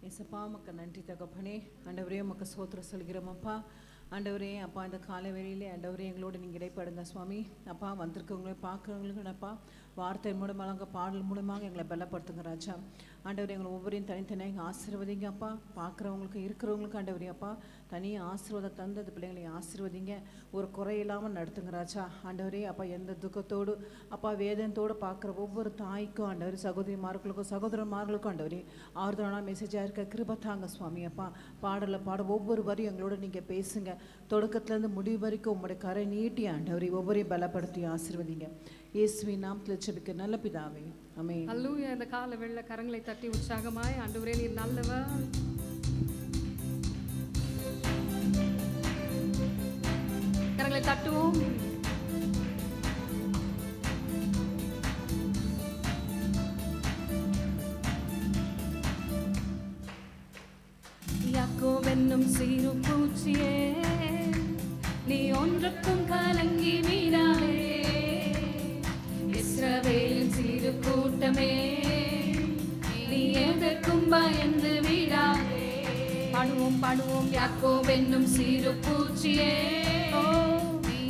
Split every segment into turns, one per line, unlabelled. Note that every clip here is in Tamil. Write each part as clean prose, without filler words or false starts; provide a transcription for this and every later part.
ஏசப்பா உமக்கு நன்றி தகப்பனே. ஆண்டவரே உமக்கு ஸ்தோத்திரம் சொல்கிறோம் அப்பா. ஆண்டவரே அப்பா இந்த காலை வேளையிலே ஆண்டவரே எங்களோடு நீங்கள் இடைப்படுங்க சுவாமி. அப்பா வந்திருக்கவங்களே பார்க்குறவங்களுக்கு அப்பா வார்த்தை மூலமாக பாடல் மூலமாக எங்களை பலப்படுத்துங்க ராஜா. ஆண்டவரே எங்களை ஒவ்வொரையும் தனித்தனியாக ஆசீர்வதிங்க அப்பா. பார்க்குறவங்களுக்கு இருக்கிறவங்களுக்கு ஆண்டவரே அப்பா தனியாக ஆசீர்வாதம் தந்து அந்த பிள்ளைங்களை ஆசீர்வதிங்க. ஒரு குறையில்லாமல் நடத்துங்க ராஜா. ஆண்டவரே அப்பா எந்த துக்கத்தோடு அப்பா வேதனத்தோடு பார்க்குற ஒவ்வொரு தாய்க்கும் ஆண்டவரே சகோதரிமார்களுக்கும் சகோதரன்மார்களுக்கும் ஆண்டவரே ஆறுதலான மெசேஜாக இருக்க கிருபை தாங்க சுவாமி அப்பா. பாடலை பாட ஒவ்வொரு வரையும் எங்களோட நீங்கள் பேசுங்க. தொடக்கத்துலேருந்து முடிவு வரைக்கும் உங்களுடைய கரை நீட்டி ஆண்டவரே ஒவ்வொரையும் பலப்படுத்தி ஆசீர்வதிங்க. இயேசுவின் நாமத்தில் ஜெபிக்க நல்ல பிதாவே ஆமென்.
அல்லேலூயா. இந்த கால வெள்ள கரங்களை தட்டி உற்சாகமாய் ஆண்டவரே நீர் நல்லவர். கரங்களை தட்டுவோம். யாக்கோபென்னும் சிறு பூச்சியே நீ ஒன்றுக்கும் கலங்கி விடாதே. இஸ்ரவேலின் சிறு கூட்டமே நீ எதற்கும் பயந்து விடாதே. பாடுவோம் பாடுவோம். யாக்கோபென்னும் சிறு பூச்சியே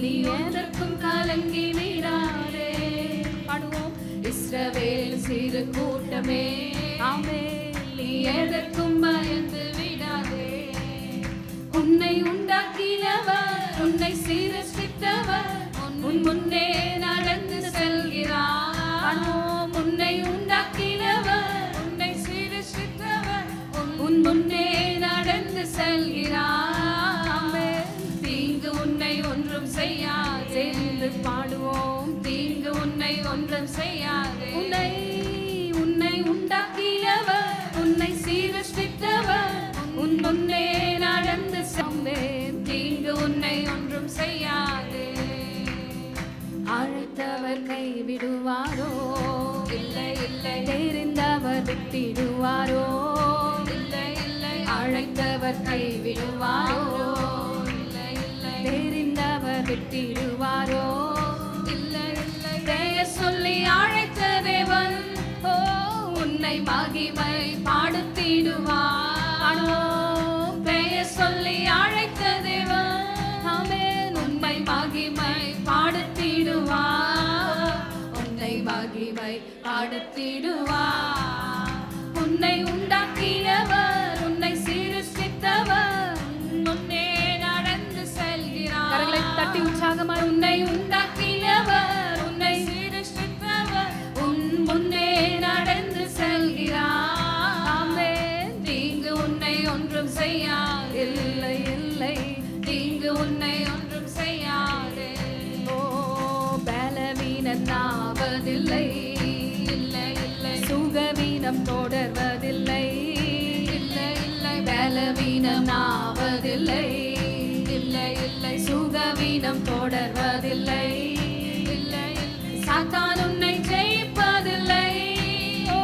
நீ எதற்கும் கலங்கி விடாதே. பாடுவோம். இஸ்ரவேலின் சிறு கூட்டமே ஆமென் நீ எதற்கும் பயந்து விடாதே. உன்னை உண்டாக்கினவர் உன்னை சிருஷ்டித்தவர் உன் முன்னே நடந்து செல்கிறார். உன்னை உண்டாக்கினவர் உன்னை சிருஷ்டித்தவர் உன் முன்னே நடந்து செல்கிறார். தீங்கு உன்னை ஒன்றும் செய்யாது என்று பாடுவோம். தீங்கு உன்னை ஒன்றும் செய்யாது. உன்னை உண்டாக்கினவர் உன்னை சிருஷ்டித்தவர் உன் முன்னே நடந்து செல்வேன். தீங்கு உன்னை ஒன்றும் செய்யாது. அழைத்தவர் கைவிடுவாரோ? இல்லை இல்லை. தெரிந்தவர் விட்டிடுவாரோ? இல்லை இல்லை. அழைத்தவர் கைவிடுவாரோ? இல்லை இல்லை. தெரிந்தவர் விட்டிடுவாரோ? இல்லை இல்லை. பெயர் சொல்லி அழைத்த தேவன் உன்னை மகிமை பாடுத்திடுவார். பெயர் சொல்லி அழைத்த தேவன் ஆமென் உன்னை மகிமை பாடுத்திடுவார். உன்னை மகிமை பாடுத்திடுவார். உன்னை உண்டாக்கினவர் உன்னை சிருஷ்டித்தவர் முன்னே நடந்து செல்கிறார். கரங்களை தட்டி உற்சாகமாய். உன்னை உண்டாக்கினவர் உன்னை சிருஷ்டித்தவர் உன் முன்னே நடந்து செல்கிறார். ஆமென். தீங்கு உன்னை ஒன்றும் செய்யாது. இல்லை இல்லை. தீங்கு உன்னை ஒன்றும் செய்யாது. ஓ பலவீனனாவதில்லை. இல்லை இல்லை. சுகவீனம் தொடர்வதில்லை. இல்லை இல்லை. பலவீனனாவதில்லை. இல்லை இல்லை. சுகவீனம் தொடர்வதில்லை. இல்லை இல்லை. சாத்தான் உன்னை ஜெயிப்பதில்லை. ஓ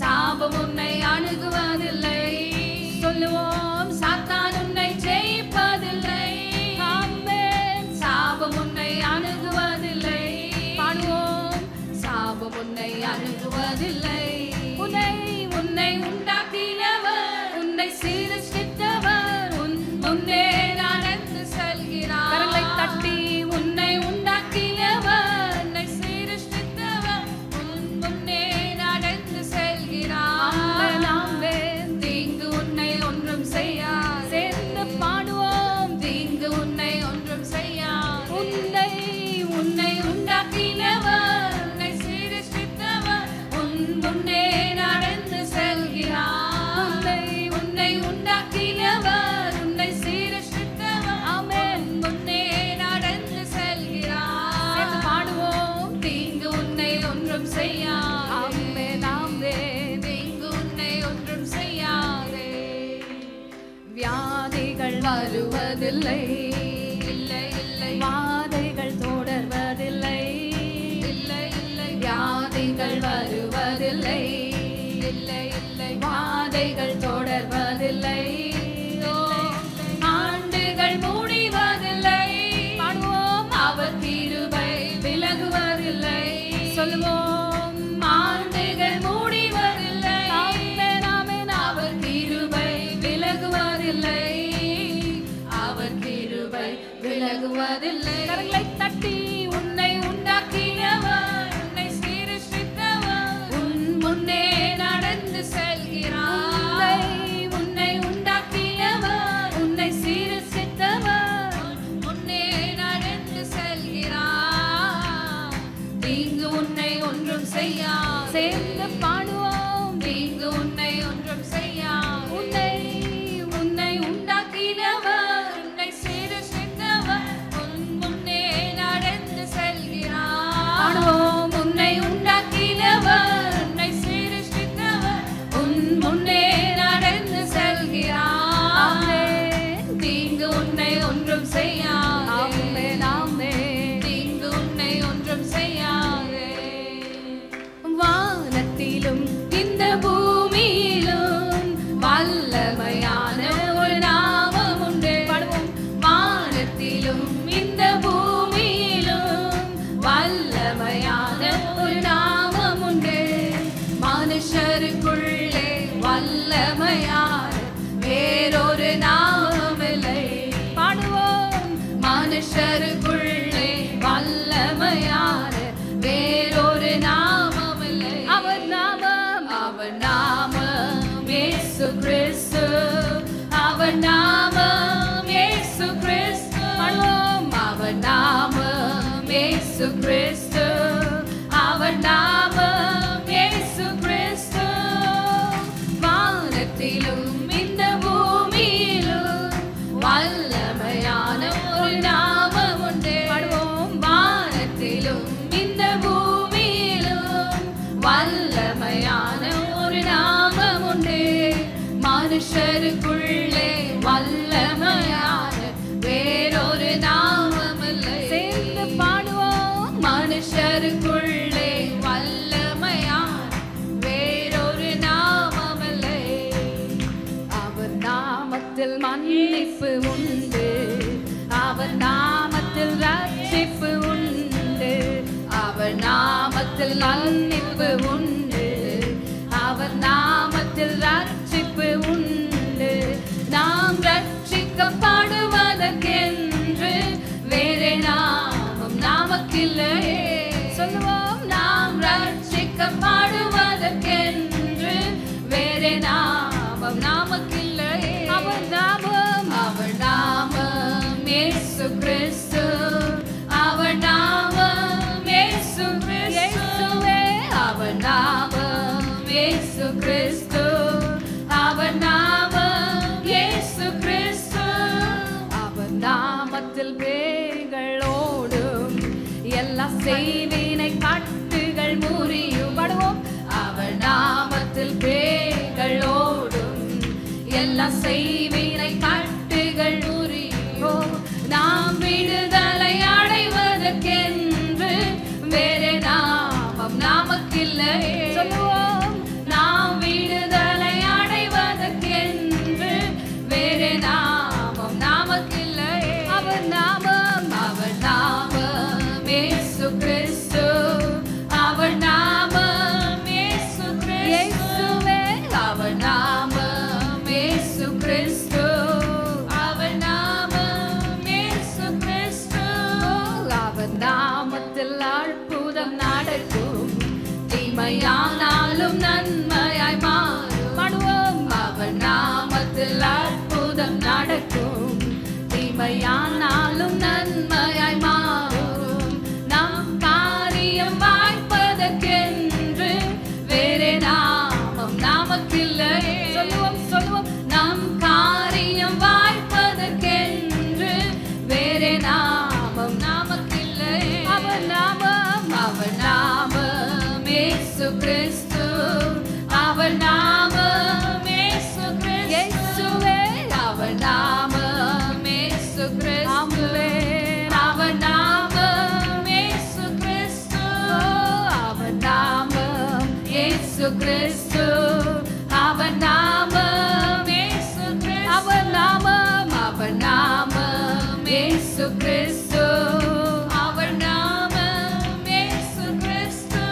சாபம் உன்னை அணுகுவதில்லை. சொல்லுவோம். சாத்தான் உன்னை ஜெயிப்பதில்லை. ஆமென். சாபம் உன்னை அணுகுவதில்லை. பாடுவோம். சாபம் உன்னை அணுகுவதில்லை. உன்னை உண்டாக்கினவர் உன்னை சிருஷ்டித்தவர் உன் முன்னே நடந்து செல்கிறார். கரங்களை தட்டி. உன்னை உண்டாக்கினவர் உன்னை சிருஷ்டித்தவர் உன் முன்னே நடந்து செல்கிறார். ஆமென். தீங்கு உன்னை ஒன்றும் செய்யாது. சேர்ந்து பாடுவோம். தீங்கு உன்னை ஒன்றும் செய்யாது. உன்னை உண்டாக்கினவர் உன்னை சிருஷ்டித்தவர் உன் முன்னே நடந்து செல்கிறார். உன்னை உண்டாக்கினவர் உன்னை சிருஷ்டித்தவர் ஆமென் முன்னே நடந்து செல்கிறார். சேர்ந்து பாடுவோம். தீங்கு உன்னை ஒன்றும் செய்யாது. ஆமென் ஆமென். தீங்கு உன்னை ஒன்றும் செய்யாது. வியாதிகள் வருவதில்லை. இல்லை இல்லை. வாதைகள் தொடர்வதில்லை. இல்லை இல்லை. வியாதிகள் வருவதில்லை. இல்லை இல்லை. வாதைகள் தொடர்வதில்லை. ஆண்டுகள் முடிவதில்லை. பாடுவோம். அவர் கிருபை விலகுவதில்லை. சொல்லுவோம். ஆண்டுகள் முடிவதில்லை. ஆமென் ஆமென். அவர் கிருபை விலகுவதில்லை. கரங்களை தட்டி உன்னை உண்டாக்கியவர், உன்னை சிருஷ்டித்தவர், உன் முன்னே நடந்து செல்கிறார். உன்னை உண்டாக்கியவர், உன்னை சிருஷ்டித்தவர், உன் முன்னே நடந்து செல்கிறார். தீங்கு உன்னை ஒன்றும் செய்யா. சேர்ந்து பாடுவோம். தீங்கு உன்னை ஒன்றும் செய்யா. உன்னை உண்டாக்கினவர், உன்னை சிருஷ்டித்தவர், உன் முன்னே நடந்து செல்கிறார். பாடுவோம். உன்னை உண்டாக்கினவர், உன்னை சிருஷ்டித்தவர், உன் முன்னே நடந்து செல்கிறார். தீங்கு உன்னை ஒன்றும் செய்யாதே. தீங்கு உன்னை ஒன்றும் செய்யாதே. வானத்திலும் இந்த பூமியிலும் வல்லமையான ஒரு நாமம் உண்டு. பாடுவோம். வானத்திலும் இந்த பூமியிலும் வல்லமையான ஒரு நாமம் உண்டு. மனுஷருக்குள்ளே வல்லமையான வேறொரு நாமம் இல்லை. பாடுவோம். மனுஷருக்குள்ளே வல்லமையான வேறொரு நாமம் இல்லை. அவர் நாமம், அவர் நாமம் இயேசு கிறிஸ்து. அவர் நாமம் இயேசு கிறிஸ்து. பாடுவோம். அவர் நாமம் இயேசு கிறிஸ்து. அவர் நாமம் இயேசு கிறிஸ்து. வானத்திலும் இந்த பூமியிலும் வல்லமையான ஒரு நாமம் உண்டு. பாடுவோம். வானத்திலும் இந்த பூமியிலும் வல்லமையான ஒரு நாமம் உண்டு. மனுஷருக்குள்ளே வல்லமையான வேறொரு நாமம் இல்லை. சேர்ந்து பாடுவோம். மனுஷருக்குள்ளே வல்லமையான வேறொரு நாமம் இல்லை. அவர் நாமத்தில் மன்னிப்பு உண்டு. அவர் நாமத்தில் ரட்சிப்பு உண்டு. அவர் நாமத்தில் மன்னிப்பு உண்டு. அவர் நாமத்தில் ரட்சிப்பு உண்டு. நாம் ரட்சிக்கப்படுவதற்கென்று வேறே நாமம் நமக்கில்லையே. சொல்லுவோம். நாம் ரட்சிக்கப்படுவதற்கென்று வேறே நாமம் நமக்கில்லையே. அவர் நாமம், அவர் நாமம் இயேசு கிறிஸ்து. அவர் நாமம் இயேசு கிறிஸ்து. அவர் நாமம் இயேசு கிறிஸ்து. அவர் நாமம் இயேசு கிறிஸ்து. அவர் நாமத்தில் பேய்களோடும் எல்லா செய்வினை கட்டுகள் முறியும். படுவோம். அவர் நாமத்தில் பேய்களோடும் எல்லா செய்வினை கட்டுகள் முறியும். நாம் விடுதலை அடைவதற்கென்று வேறே நாமம் நமக்கில்லை. சொல்லுவோம். நாம் விடுதலை அடைவதற்கென்று வேறே நாமம் நமக்கில்லை. அவர் நாமம், அவர் நாமம் இயேசு கிறிஸ்து. அவர் நாமம் இயேசு கிறிஸ்து. அவர் நாமம் இயேசு கிறிஸ்து. அவர் நாமம் இயேசு கிறிஸ்து. அவர் நாமத்தில் அற்புதம் நடக்கும். தீமையானாலும் நன்மையாய் மாறும். பாடுவோம். அவர் நாமத்தில் அற்புதம் நடக்கும். தீமையானாலும் நன்மையாய் மாறும். நாம் காரியம் வாய்ப்பதற்கென்று வேறே நாமம் நமக்கில்லை. சொல்லுவோம். சொல்லுவோம். நம் காரியம் வாய்ப்பதற்கென்று வேறே நாமம் நமக்கில்லை. அவர் நாமம், அவர் நாமம் இயேசு கிறிஸ்து. அவர் நாமம் இயேசு கிறிஸ்து. அவர் நாமம் இயேசு கிறிஸ்து. அவர் நாமம் இயேசு கிறிஸ்து. அவர் நாமம் இயேசு கிறிஸ்து. அவர் நாமம் இயேசு கிறிஸ்து. அவர் நாமம், அவர் நாமம் இயேசு கிறிஸ்து. அவர் நாமம் இயேசு கிறிஸ்து.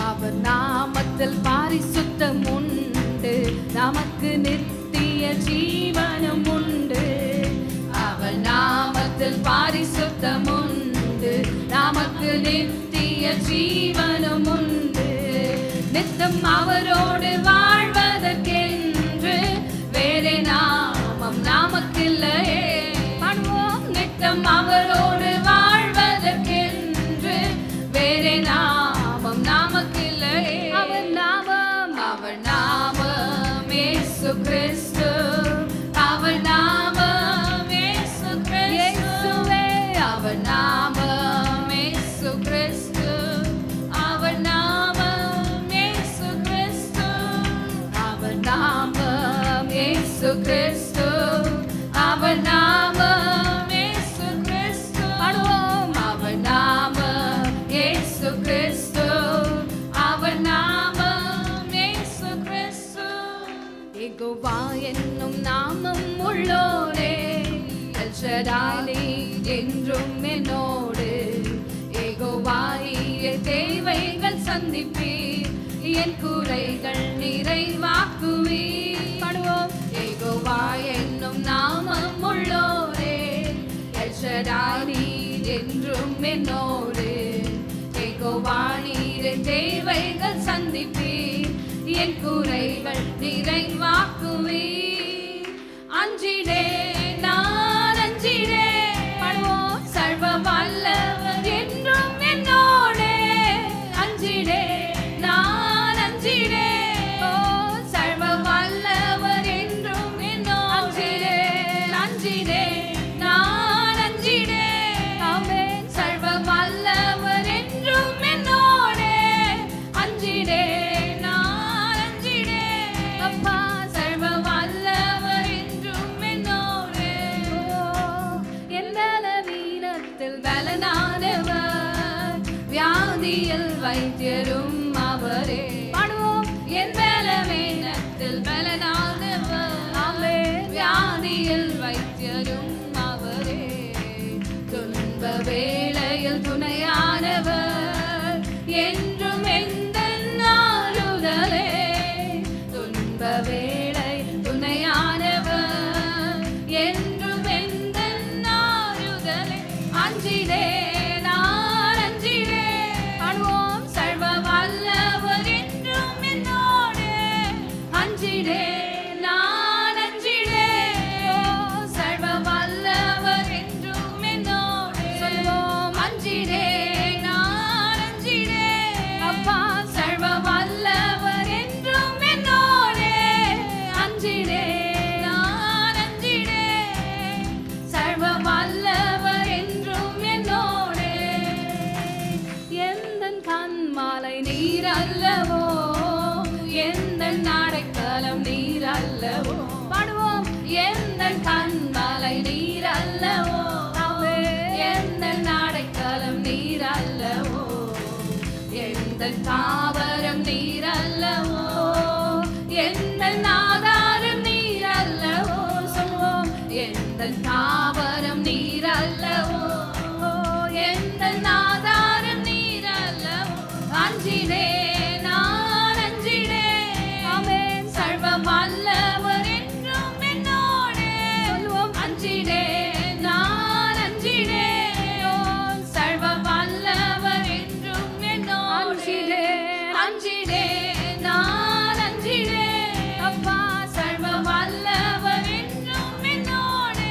அவர் நாமத்தில் பரிசுத்தம் உண்டு. நமக்கு நித்திய ஜீவனம் உண்டு. அவர் அவர் நாமத்தில் பரிசுத்தம் உண்டு, நமக்கு நித்திய ஜீவனும் உண்டு. நித்தம் அவரோடு வாழ்வதற்கென்று வேறே நாமம் நமக்கில்லையே. பாடுவோம். நித்தம் அவரோடு வாழ்வதற்கென்று வேறே நாமம் நமக்கில்லையே. அவர் நாமம் இயேசு கிறிஸ்து. அவர் நாமம் இயேசு கிறிஸ்து. அவர் நாமம் இயேசு கிறிஸ்து. அவர் நாமம் இயேசு கிறிஸ்து. அவர் நாமம் இயேசு கிறிஸ்து. அவர் நாமம் இயேசு கிறிஸ்து. பாடுவோம். அவர் நாமம் இயேசு கிறிஸ்து. அவர் நாமம் இயேசு கிறிஸ்து. யெகோவா என்னும் நாமம் உள்ளோரே, எல் ஷடாய் என்றும் என்னோடு. யெகோவாயே தேவைகள் சந்திப்பீர், என் குறைகள் நிறைவாக்குவீர். பாடுவோம். யெகோவா என்னும் நாமம் உள்ளோரே, எல் ஷடாய் என்றும் என்னோடு. யெகோவா நீரே தேவைகள் சந்திப்பீர், என் குறைகள் நிறைவாக்குவீர். அஞ்சிடே நான் அஞ்சிடே. பாடுவோம். சர்வ வல்லவர் என்றும் என்னோடே. அஞ்சிடே நான் அஞ்சிடே. ஓ சர்வ வல்லவர் என்றும் என்னோடே. அஞ்சிடே நான் அஞ்சிடே. ஆமென். சர்வ வல்லவர் என்றும் என்னோடே. அஞ்சிடே நான் அஞ்சிடே. அப்பா சர்வ வல்லவர் என்றும் என்னோடே. என் பலவீனத்தில் பலனானவர், வியாதியில் வைத்தியரும் அவரே. பாடுவோம். என் பலவீனத்தில் பலனானவர், ஆமென். வியாதியில் வைத்தியரும் அவரே. துன்ப வேளையில் துணையானவர், என்றும் எந்தன் ஆறுதலே. துன்ப வேளை துணையானவர், என்றும் எந்தன் ஆறுதலே. அஞ்சிடே நான் அஞ்சிடே. பாடுவோம். சர்வ வல்லவர் என்றும் என்னோடே. அஞ்சிடே நான் அஞ்சிடே. ஓ சர்வ வல்லவர் என்றும் என்னோடே. சொல்வோம். அஞ்சிடே நான் அஞ்சிடே. அப்பா சர்வ வல்லவர் என்றும் என்னோடே. அஞ்சிடே நான் அஞ்சிடே. சர்வ வல்லவர் என்றும் என்னோடே. எந்தன் கண்மாலை நீர் அல்லவோ, எந்தன் அடைக்கலம் நீர் அல்லவோ. பாடுவோம். எந்தன் கண்மாலை நீர் அல்லவோ, எந்தன் அடைக்கலம் நீர் அல்லவோ. எந்தன் தாவரம் நீர் அல்லவோ, எந்தன் ஆதாரம் நீர் அல்லவோ. சொல்வோம். எந்தன் தாவரம் நீர் அல்லவோ, எந்தன் ஆதாரம் நீர் அல்லவோ. அஞ்சிடே நான் அஞ்சிடே. ஆமென். சர்வ வல்லவர் என்றும் என்னோடே. சொல்வோம். அஞ்சிடே நான் அஞ்சிடே. ஓ சர்வ வல்லவர் என்றும் என்னோடே. அஞ்சிடே நான் அஞ்சிடே. அப்பா சர்வ வல்லவர் என்றும் என்னோடே.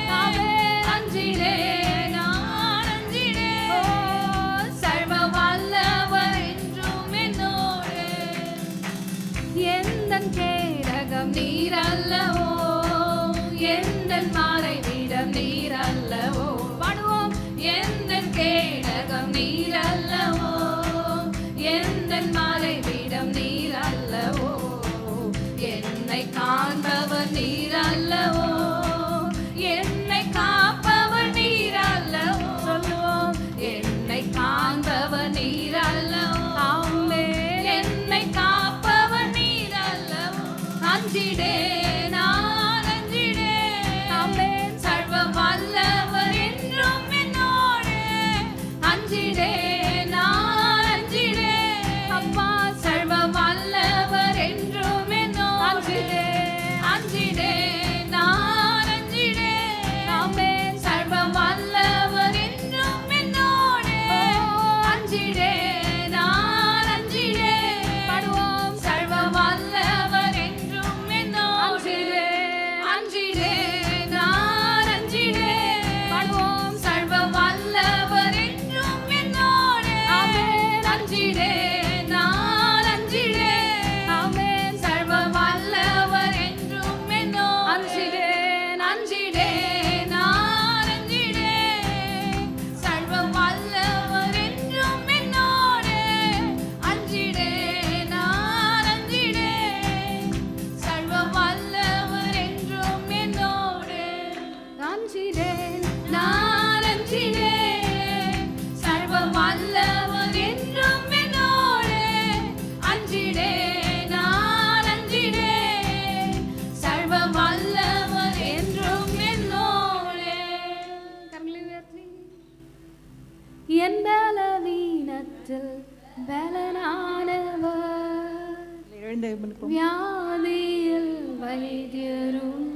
ப்ரே பண்ணிக்கோ.
வியாதியில் வைத்தியரும்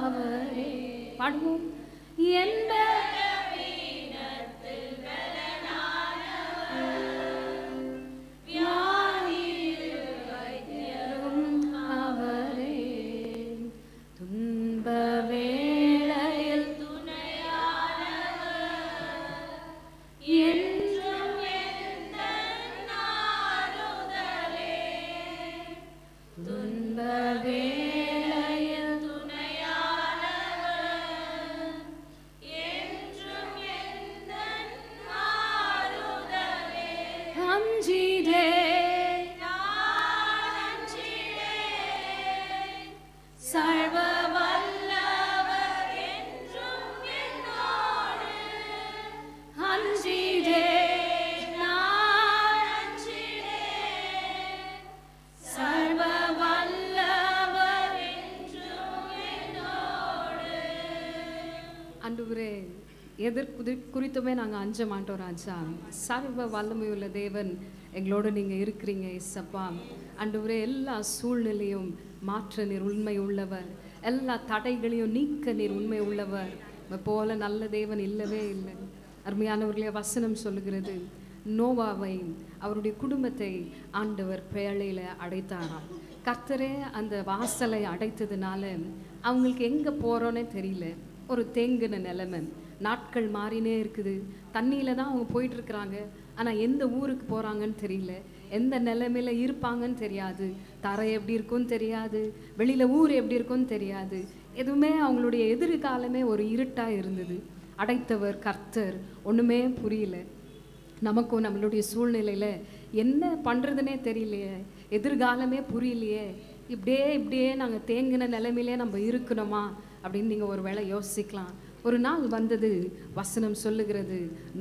அவரே. பாடுவோம். என் எதற்கு குறித்துமே நாங்கள் அஞ்ச மாட்டோம் ராஜா. சர்வ வல்லமையுள்ள தேவன் எங்களோடு நீங்கள் இருக்கிறீங்க இயேசப்பா. ஆண்டவரே, எல்லா சூழ்நிலையும் மாற்ற நீர் உண்மை உள்ளவர், எல்லா தடைகளையும் நீக்க நீர் உண்மை உள்ளவர். போல நல்ல தேவன் இல்லவே இல்லை. அருமையானவர்களே, வசனம் சொல்லுகிறது, நோவாவை அவருடைய குடும்பத்தை ஆண்டவர் பேழையில் அடைத்தாராம். கர்த்தரே அந்த வாசலை அடைத்ததுனால அவங்களுக்கு எங்கே போகிறோன்னே தெரியல. ஒரு தேங்கின நிலைமை, நாட்கள் மாறினே இருக்குது. தண்ணியில் தான் அவங்க போயிட்டுருக்குறாங்க, ஆனால் எந்த ஊருக்கு போகிறாங்கன்னு தெரியல, எந்த நிலைமையில் இருப்பாங்கன்னு தெரியாது, தரை எப்படி இருக்குன்னு தெரியாது, வெளியில் ஊர் எப்படி இருக்குன்னு தெரியாது. எதுவுமே அவங்களுடைய எதிர்காலமே ஒரு இருட்டாக இருந்தது. அடைத்தவர் கர்த்தர். ஒன்றுமே புரியல. நமக்கும் நம்மளுடைய சூழ்நிலையில் என்ன பண்ணுறதுனே தெரியலையே, எதிர்காலமே புரியலையே, இப்படியே நாங்கள் தேங்கின நிலைமையிலே நம்ம இருக்கணுமா அப்படின்னு நீங்கள் ஒரு வேளை யோசிக்கலாம். ஒரு நாள் வந்தது, வசனம் சொல்லுகிறது,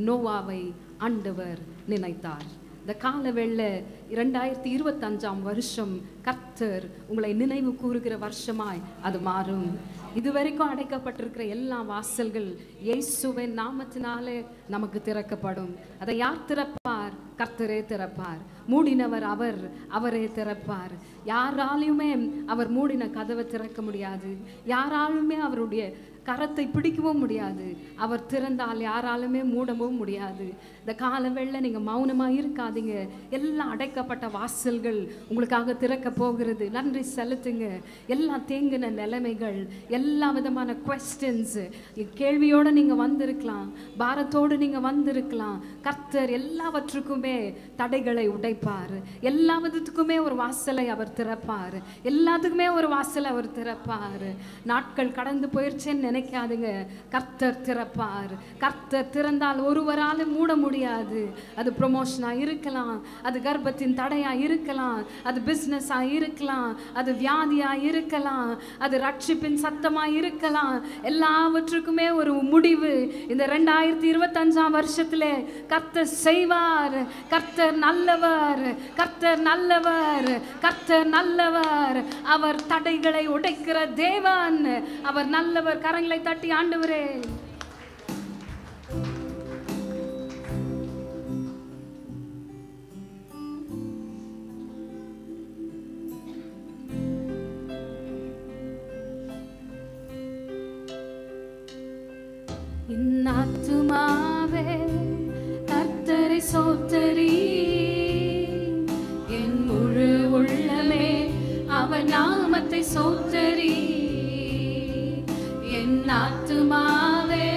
நோவாவை ஆண்டவர் நினைத்தார். இந்த காலவேள 2025ஆம் வருஷம் கர்த்தர் உங்களை நினைவு கூறுகிற வருஷமாய் அது மாறும். இதுவரைக்கும் அடைக்கப்பட்டிருக்கிற எல்லா வாசல்கள் இயேசுவின் நாமத்தினாலே நமக்கு திறக்கப்படும். அதை யார் திறப்பார்? கர்த்தரே திறப்பார். மூடினவர் அவரே திறப்பார். யாராலுமே அவர் மூடின கதவை திறக்க முடியாது. யாராலுமே அவருடைய கரத்தை பிடிக்கவும் முடியாது. அவர் திறந்தால் யாராலுமே மூடவும் முடியாது. இந்த காலவேளை நீங்கள் மௌனமாக இருக்காதீங்க. எல்லாம் அடைக்கப்பட்ட வாசல்கள் உங்களுக்காக திறக்க போகிறது. நன்றி செலுத்துங்க. எல்லா தேங்கின நிலைமைகள், எல்லா விதமான குவெஸ்டன்ஸ், கேள்வியோடு நீங்கள் வந்திருக்கலாம், பாரத்தோடு நீங்கள் வந்திருக்கலாம். கர்த்தர் எல்லாவற்றுக்குமே தடைகளை உடைப்பார். எல்லா விதத்துக்குமே ஒரு வாசலை அவர் திறப்பார். எல்லாத்துக்குமே ஒரு வாசலை அவர் திறப்பார். நாட்கள் கடந்து போயிடுச்சேன்னு நினைக்காதுங்க. கர்த்தர் திறப்பார். கர்த்தர் திறந்தால் ஒருவராலும் மூட முடியாது. அது ப்ரொமோஷனாக இருக்கலாம், அது கர்ப்பத்தின் தடையாக இருக்கலாம், அது பிஸ்னஸாக இருக்கலாம், அது வியாதியாக இருக்கலாம், அது ரட்சிப்பின் சத்தமாக இருக்கலாம். எல்லாவற்றுக்குமே ஒரு முடிவு இந்த 2025ஆம் வருஷத்தில் கர்த்தர் செய்வார். கர்த்தர் நல்லவர், கர்த்தர் நல்லவர், கர்த்தர் நல்லவர். அவர் தடைகளை உடைக்கிற தேவன். அவர் நல்லவர். கரங்களை தட்டி ஆண்டவரே, என் ஆத்துமாவே கர்த்தரை சோத்தரி, என் முழு உள்ளமே அவர் நாமத்தை சோத்தரி. என் ஆத்துமாவே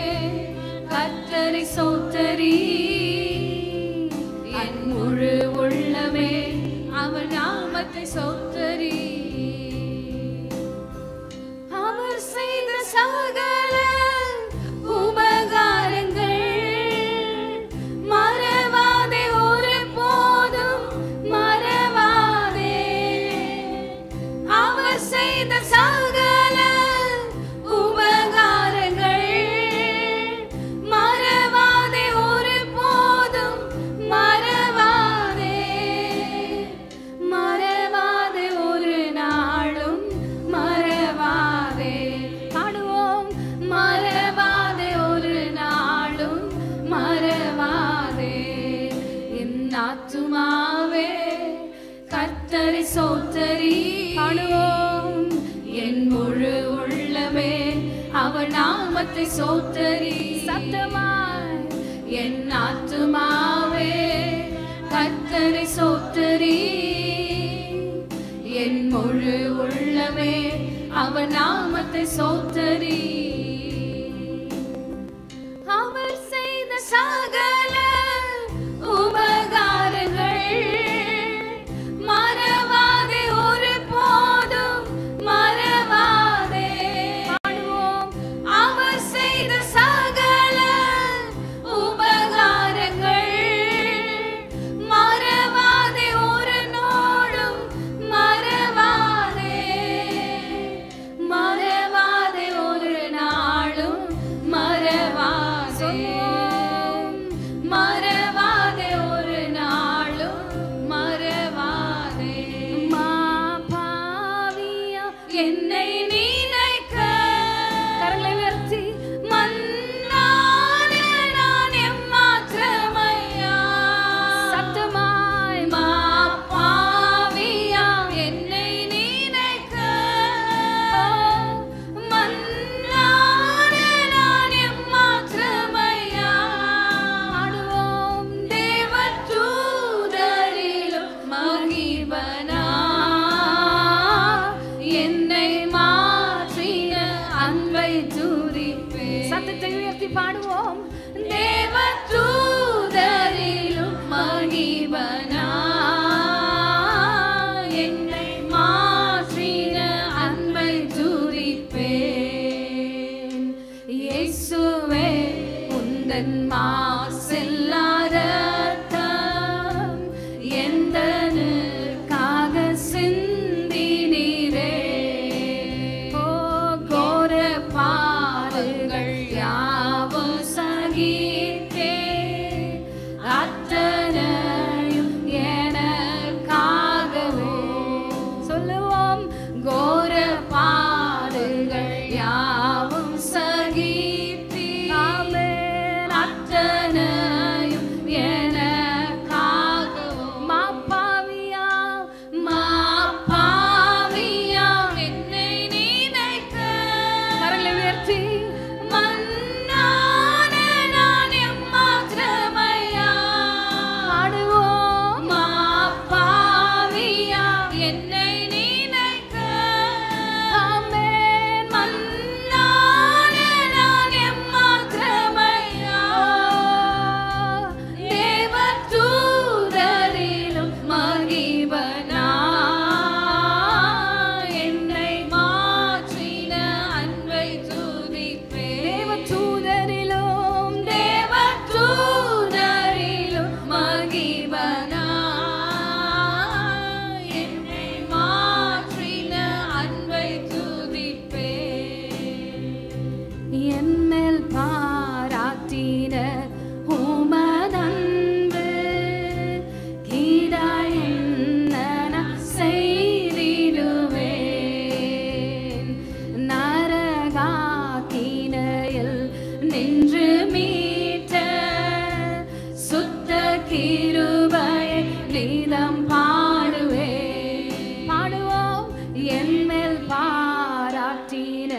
கர்த்தரை சோத்தரி, என் முழு உள்ளமே அவர் நாமத்தை சோத்தரி. அவர் செய்த சகல உபகாரங்கள் மறவாதே, ஒரு போதும் மறவாதே. அவர் செய்த சகல உபகாரங்கள் மறவாதே, ஒரு போதும் மறவாதே. மறவாதே, ஒரு நாளும் மறவாதே. பாடுவோம். பாடுவோம். என் முழு உள்ளமே அவர் நாமத்தை சோத்தரி. சத்தமாய் என் ஆத்துமாவே கர்த்தரை சோத்தரி. என் முழு உள்ளமே அவர் நாமத்தை சோத்தரி. அவர் செய்த சகல உபகாரங்கள் மறவாதே, ஒரு போதும் மறவாதே. பாடுவோம். அவர் செய்த சகல உபகாரங்கள் மறவாதே, ஒரு நாளும் மறவாதே. மறவாதே, ஒரு நாளும் மறவாதே. மறவாதே, ஒரு நாளும் மறவாதே. மாபாவியா என்னை நினைக்க கரங்களை உயர்த்தி மன்னான நான் எம்மாத்திரமையா. சத்தமாய் மாபாவியா என்னை நினைக்க மன்னான நான் எம்மாத்திரமையா. ஆடுவோம். தேவதூதரிலும் மகிபனா என்னை மாற்றின அன்பை துதிப்பேன். சத்தத்தை உயர்த்தி பாடுவோம். தேவதூதரிலும் மகிபனா என்னை மாற்றின அன்பை துதிப்பேன். இயேசுவே உந்தன் மாசெல்லா இரத்தம் எந்தனுக்காக சிந்தினீரே. ஓ கோர பாடுகள் யாவும் சகித்தே அத்தனையும் எனக்காகவே. சொல்லுவோம். கோர பாடுகள் யாவும் சகித்தீர். ஆமென். அத்தனையும் எனக்காகவும். மாப்பாவியா மாப்பாவியா என்னை நினைக்க கரங்களை உயர்த்தி மன்னான நான் எம்மாத்திரமையா. ஆடுவோம். மாப்பாவியா என்னை நினைக்க ஆமென். மன்னான நான் எம்மாத்திரமையா. தேவதூதரிலும் மகிபனா என்னை மாற்றின அன்பை துதிப்பேன். தேவதூதரிலும் மகிபனா என்னை மாற்றின அன்பை துதிப்பேன். என்மேல் பாராட்டின உமதன்பு கீடாய் என்ன நான் செய்திடுவேன். நரகாக்கினையில் நின்று மீட்ட சுத்த கிருபையை நீதம் பாடுவேன். பாடுவோம். என்மேல் பாராட்டின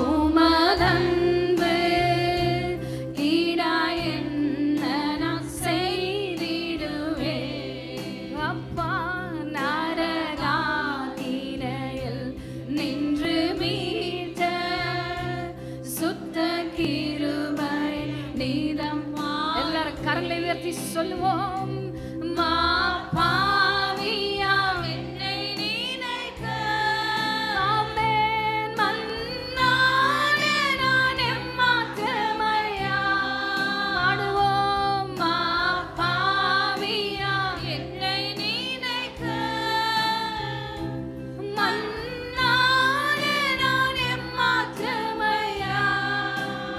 உமதன்பு ஈடாய் என்ன நான் செய்திடுவேன். அப்பா நரகாக்கினையில் நின்று மீட்ட சுத்த கிருபை நீதம். எல்லாரும் கரங்களை உயர்த்தி சொல்லுவோம். மாபாவியா என்னை நினைக்க ஆமென். மன்னான நான் எம்மாத்திரமையா. ஆடுவோம். மாபாவியா என்னை நினைக்க மன்னான நான் எம்மாத்திரமையா.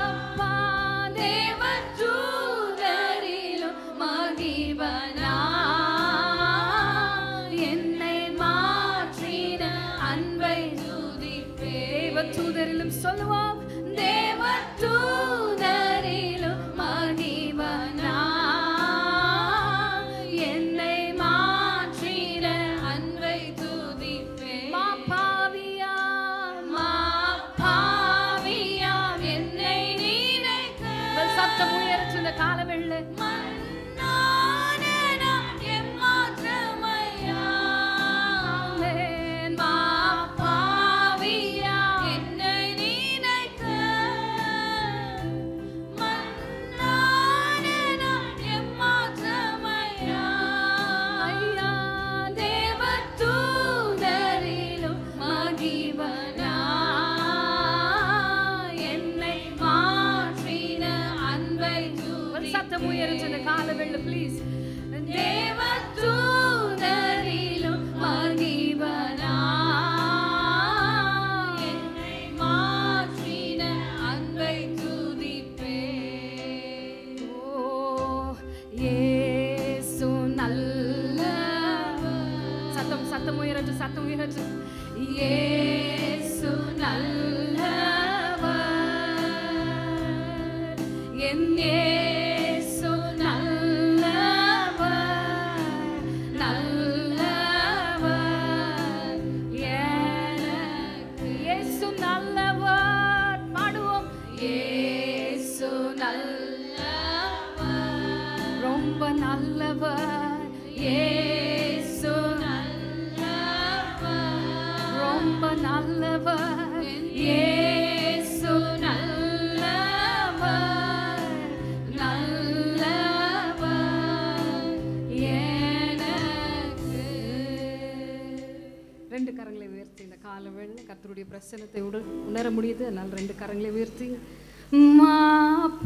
அப்பா தேவதூதரிலும் மகிபனா என்னை மாற்றின அன்பை துதிப்பேன். தேவதூதரிலும் சொல்லுவோம். தேவதூதரிலும் மகிபனா என்னை மாற்றின அன்பை துதிப்பேன். சத்தம் உயர்த்து இந்த காலவெள்ள. காலவெள்ள ப்ளீஸ். தேவதூதரிலும் மகிவனா என்னை மாற்றின அன்பை துதிப்பே. ஓ இயேசு நல்லவர். சத்தம் உயரட்டு, சத்தம் உயரட்டு. இயேசு நல்லவர், என் கர்த்தருடைய பிரசன்னத்தை உணர முடியுது. அதனால் 2 கரங்களை உயர்த்தி. மா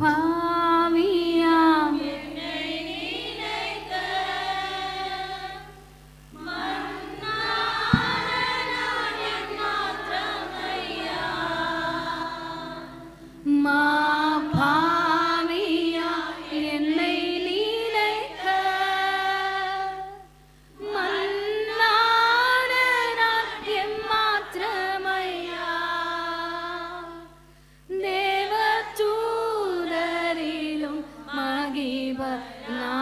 பாவியாம் என்னை நினைத்த மன்னான நான் என் மாத்திரமையா. மா பாவியாம் என்னை நினைத்த மன்னான நான் என் மாத்திரமையா. தேவதூதரிலும் மகிவனா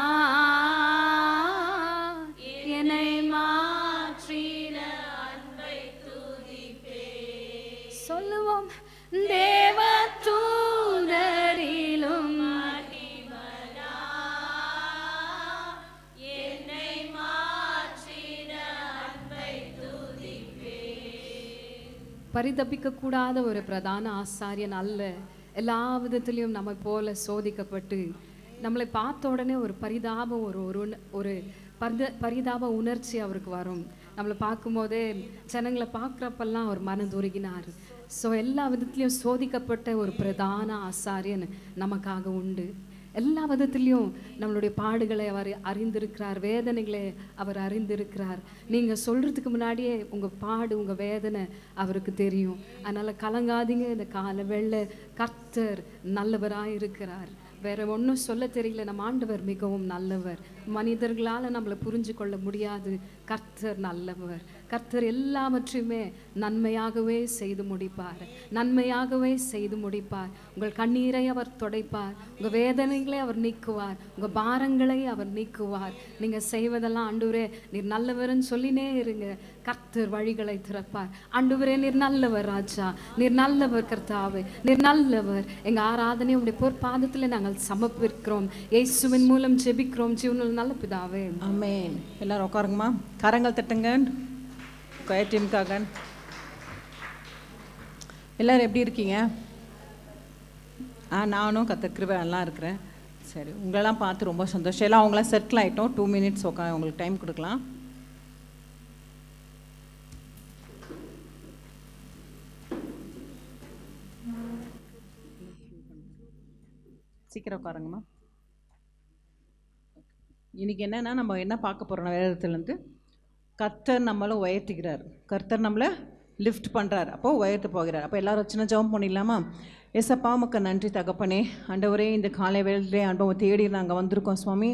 என்னை மாற்றின அன்பை துதிப்பே. சொல்லுவோம். தேவதூதரிலும் மகிவனா என்னை மாற்றின அன்பை துதிப்பே. பரிதபிக்க கூடாத ஒரு பிரதான ஆசாரியன் அல்ல. எல்லா விதத்திலையும் நம்மை போல சோதிக்கப்பட்டு நம்மளை பார்த்த உடனே ஒரு பரிதாபம், ஒரு பரிதாப உணர்ச்சி அவருக்கு வரும். நம்மளை பார்க்கும்போதே ஜனங்களை பார்க்குறப்பெல்லாம் அவர் மனதுருகினார். ஸோ எல்லா விதத்துலேயும் சோதிக்கப்பட்ட ஒரு பிரதான ஆசாரியன் நமக்காக உண்டு. எல்லா விதத்திலையும் நம்மளுடைய பாடுகளை அவர் அறிந்திருக்கிறார், வேதனைகளை அவர் அறிந்திருக்கிறார். நீங்கள் சொல்கிறதுக்கு முன்னாடியே உங்கள் பாடு, உங்கள் வேதனை அவருக்கு தெரியும். அதனால் கலங்காதீங்க. இந்த காலவெள்ள கர்த்தர் நல்லவராக இருக்கிறார். வேற ஒன்றும் சொல்ல தெரியல. நம்ம ஆண்டவர் மிகவும் நல்லவர். மனிதர்களால் நம்மளை புரிஞ்சு கொள்ள முடியாது. கர்த்தர் நல்லவர். கர்த்தர் எல்லாவற்றையுமே நன்மையாகவே செய்து முடிப்பார். நன்மையாகவே செய்து முடிப்பார். உங்கள் கண்ணீரை அவர் துடைப்பார். உங்கள் வேதனைகளை அவர் நீக்குவார். உங்கள் பாரங்களை அவர் நீக்குவார். நீங்கள் செய்வதெல்லாம் ஆண்டவரே நீர் நல்லவர்னு சொல்லினே இருங்க. கர்த்தர் வழிகளை திறப்பார். ஆண்டவரே நீர் நல்லவர் ராஜா, நீர் நல்லவர் கர்த்தாவே, நீர் நல்லவர். எங்கள் ஆராதனை உடைய பொற்பாதத்தில் நாங்கள் சமர்ப்பிக்கிறோம். இயேசுவின் மூலம் ஜெபிக்கிறோம் ஜீவனில் நல்ல பிதாவே,
ஆமென். எல்லாரும் உட்காருங்கம்மா, கரங்கள் தட்டுங்க. டீமுக்காக எல்லாரும் எப்படி இருக்கீங்க? நானும் கர்த்தர் கிருபை நல்லா இருக்கிறேன். சரி, உங்களெல்லாம் பார்த்து ரொம்ப சந்தோஷம். எல்லாம் அவங்களாம் செட்டில் ஆகிட்டோம். 2 minutes உட்காந்து உங்களுக்கு டைம் கொடுக்கலாம். சீக்கிரம் உட்காருங்கம்மா. இன்னைக்கு என்னன்னா, நம்ம என்ன பார்க்க போகிறோம் வேதத்துலேருந்து, கர்த்தர் நம்மளை உயர்த்துகிறார், கர்த்தர் நம்மளை லிஃப்ட் பண்ணுறார், அப்போது உயர்த்து போகிறார். அப்போ எல்லோரும் சின்ன ஜெபம் பண்ணிடலாமா? ஏசப்பா உமக்கு நன்றி தகப்பனே. ஆண்டவரே இந்த காலை வேளையிலே அனுபவ தேடி நாங்கள் வந்திருக்கோம் சுவாமி.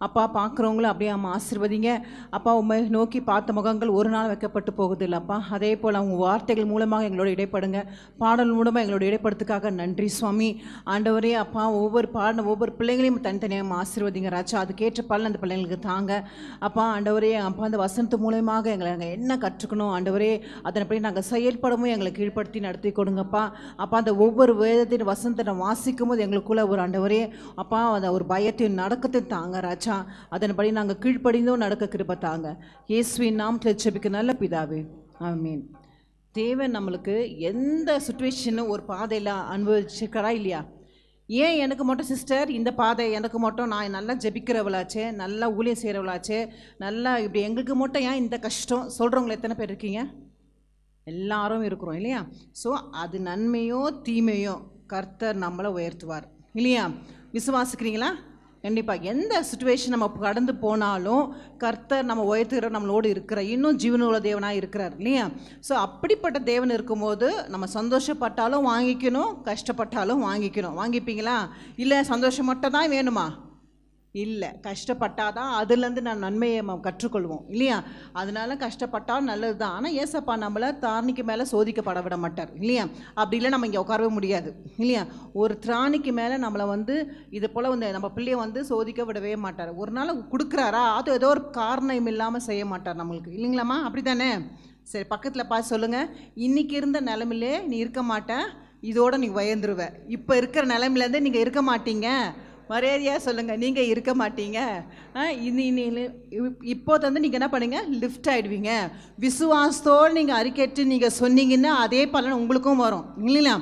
அப்பா பார்க்குறவங்களும் அப்படியே அம்மா ஆசீர்வதிங்க. அப்பா உண்மை நோக்கி பார்த்த முகங்கள் ஒரு நாள் வைக்கப்பட்டு போகுது இல்லைப்பா. அதே போல் அவங்க வார்த்தைகள் மூலமாக எங்களோட இடைப்படுங்க, பாடல் மூலமாக எங்களோட இடைப்படுறதுக்காக நன்றி சுவாமி. ஆண்டவரே அப்பா ஒவ்வொரு பிள்ளைங்களையும் தனித்தனியாக ஆசீர்வதிங்க ராஜா. அதுக்கேற்ற பலன் அந்த பிள்ளைங்களுக்கு தாங்க அப்பா. ஆண்டவரே அப்பா அந்த வசனத்து மூலமாக எங்களை நாங்கள் என்ன கற்றுக்கணும் ஆண்டவரே, அதனைப்படி நாங்கள் செயல்படவும் எங்களை கீழ்ப்படுத்தி நடத்தி கொடுங்கப்பா. அப்பா அந்த ஒவ்வொரு வேதத்தின் வசனத்தை வாசிக்கும் போது எங்களுக்குள்ள ஒரு ஆண்டவரே அப்பா அதை ஒரு பயத்தையும் நடக்கத்தை தாங்க ராஜா. அதன்படி நாங்கள் கீழ்ப்படிந்தும் நடக்க கிருபை தாங்க. இயேசுவின் நாமத்தில் ஜெபிக்க நல்ல பிதாவே, ஆமீன். தேவன் நம்மளுக்கு எந்த சுச்சுவேஷனும் ஒரு பாதையில் அனுபவிச்சிருக்கிறா இல்லையா? ஏன் எனக்கு மட்டும் சிஸ்டர் இந்த பாதை எனக்கு மட்டும், நான் நல்லா ஜெபிக்கிறவளாச்சே, நல்லா ஊழியம் செய்கிறவளாச்சே, நல்லா இப்படி எங்களுக்கு மட்டும் ஏன் இந்த கஷ்டம் சொல்கிறவங்கள எத்தனை பேர் இருக்கீங்க? எல்லாரும் இருக்கிறோம் இல்லையா? ஸோ அது நன்மையோ தீமையோ கர்த்தர் நம்மளை உயர்த்துவார் இல்லையா? விசுவாசிக்கிறீங்களா? கண்டிப்பாக எந்த சுச்சுவேஷன் நம்ம கடந்து போனாலும் கர்த்தர் நம்ம உயர்த்துகிற நம்மளோடு இருக்கிற இன்னும் ஜீவனுள்ள தேவனாக இருக்கிறார் இல்லையா? ஸோ அப்படிப்பட்ட தேவன் இருக்கும்போது நம்ம சந்தோஷப்பட்டாலும் வாங்கிக்கணும், கஷ்டப்பட்டாலும் வாங்கிக்கணும். வாங்கிப்பீங்களா? இல்லை சந்தோஷம் மட்டும் தான் வேணுமா? இல்லை, கஷ்டப்பட்டாதான் அதுலேருந்து நான் நன்மையை கற்றுக்கொள்வோம் இல்லையா? அதனால கஷ்டப்பட்டால் நல்லது தான். ஆனால் ஏசப்பா நம்மளை தாரணிக்கு மேலே சோதிக்கப்பட விட மாட்டார் இல்லையா? அப்படி இல்லை நம்ம இங்கே உட்காரவே முடியாது இல்லையா? ஒரு திராணிக்கு மேலே நம்மளை இது போல் நம்ம பிள்ளையை சோதிக்க விடவே மாட்டார். ஒரு நாள் கொடுக்குறாரா, அது ஏதோ ஒரு காரணம் இல்லாமல் செய்ய மாட்டார் நம்மளுக்கு இல்லைங்களாம்மா? அப்படி தானே? சரி, பக்கத்தில் பார்த்து சொல்லுங்கள், இன்றைக்கி இருந்த நிலமையிலே நீ இருக்க மாட்டேன், இதோடு நீ உயர்ந்துருவ. இப்போ இருக்கிற நிலமையிலேருந்து நீங்கள் இருக்க மாட்டீங்க. மரியாதையாக சொல்லுங்கள், நீங்கள் இருக்க மாட்டீங்க. இப்போ நீங்கள் என்ன பண்ணுங்க, லிஃப்ட் ஆகிடுவீங்க. விசுவாசத்தோடு நீங்கள் அறிக்கைட்டு நீங்கள் சொன்னீங்கன்னா அதே பலன் உங்களுக்கும் வரும் இல்லைங்களா?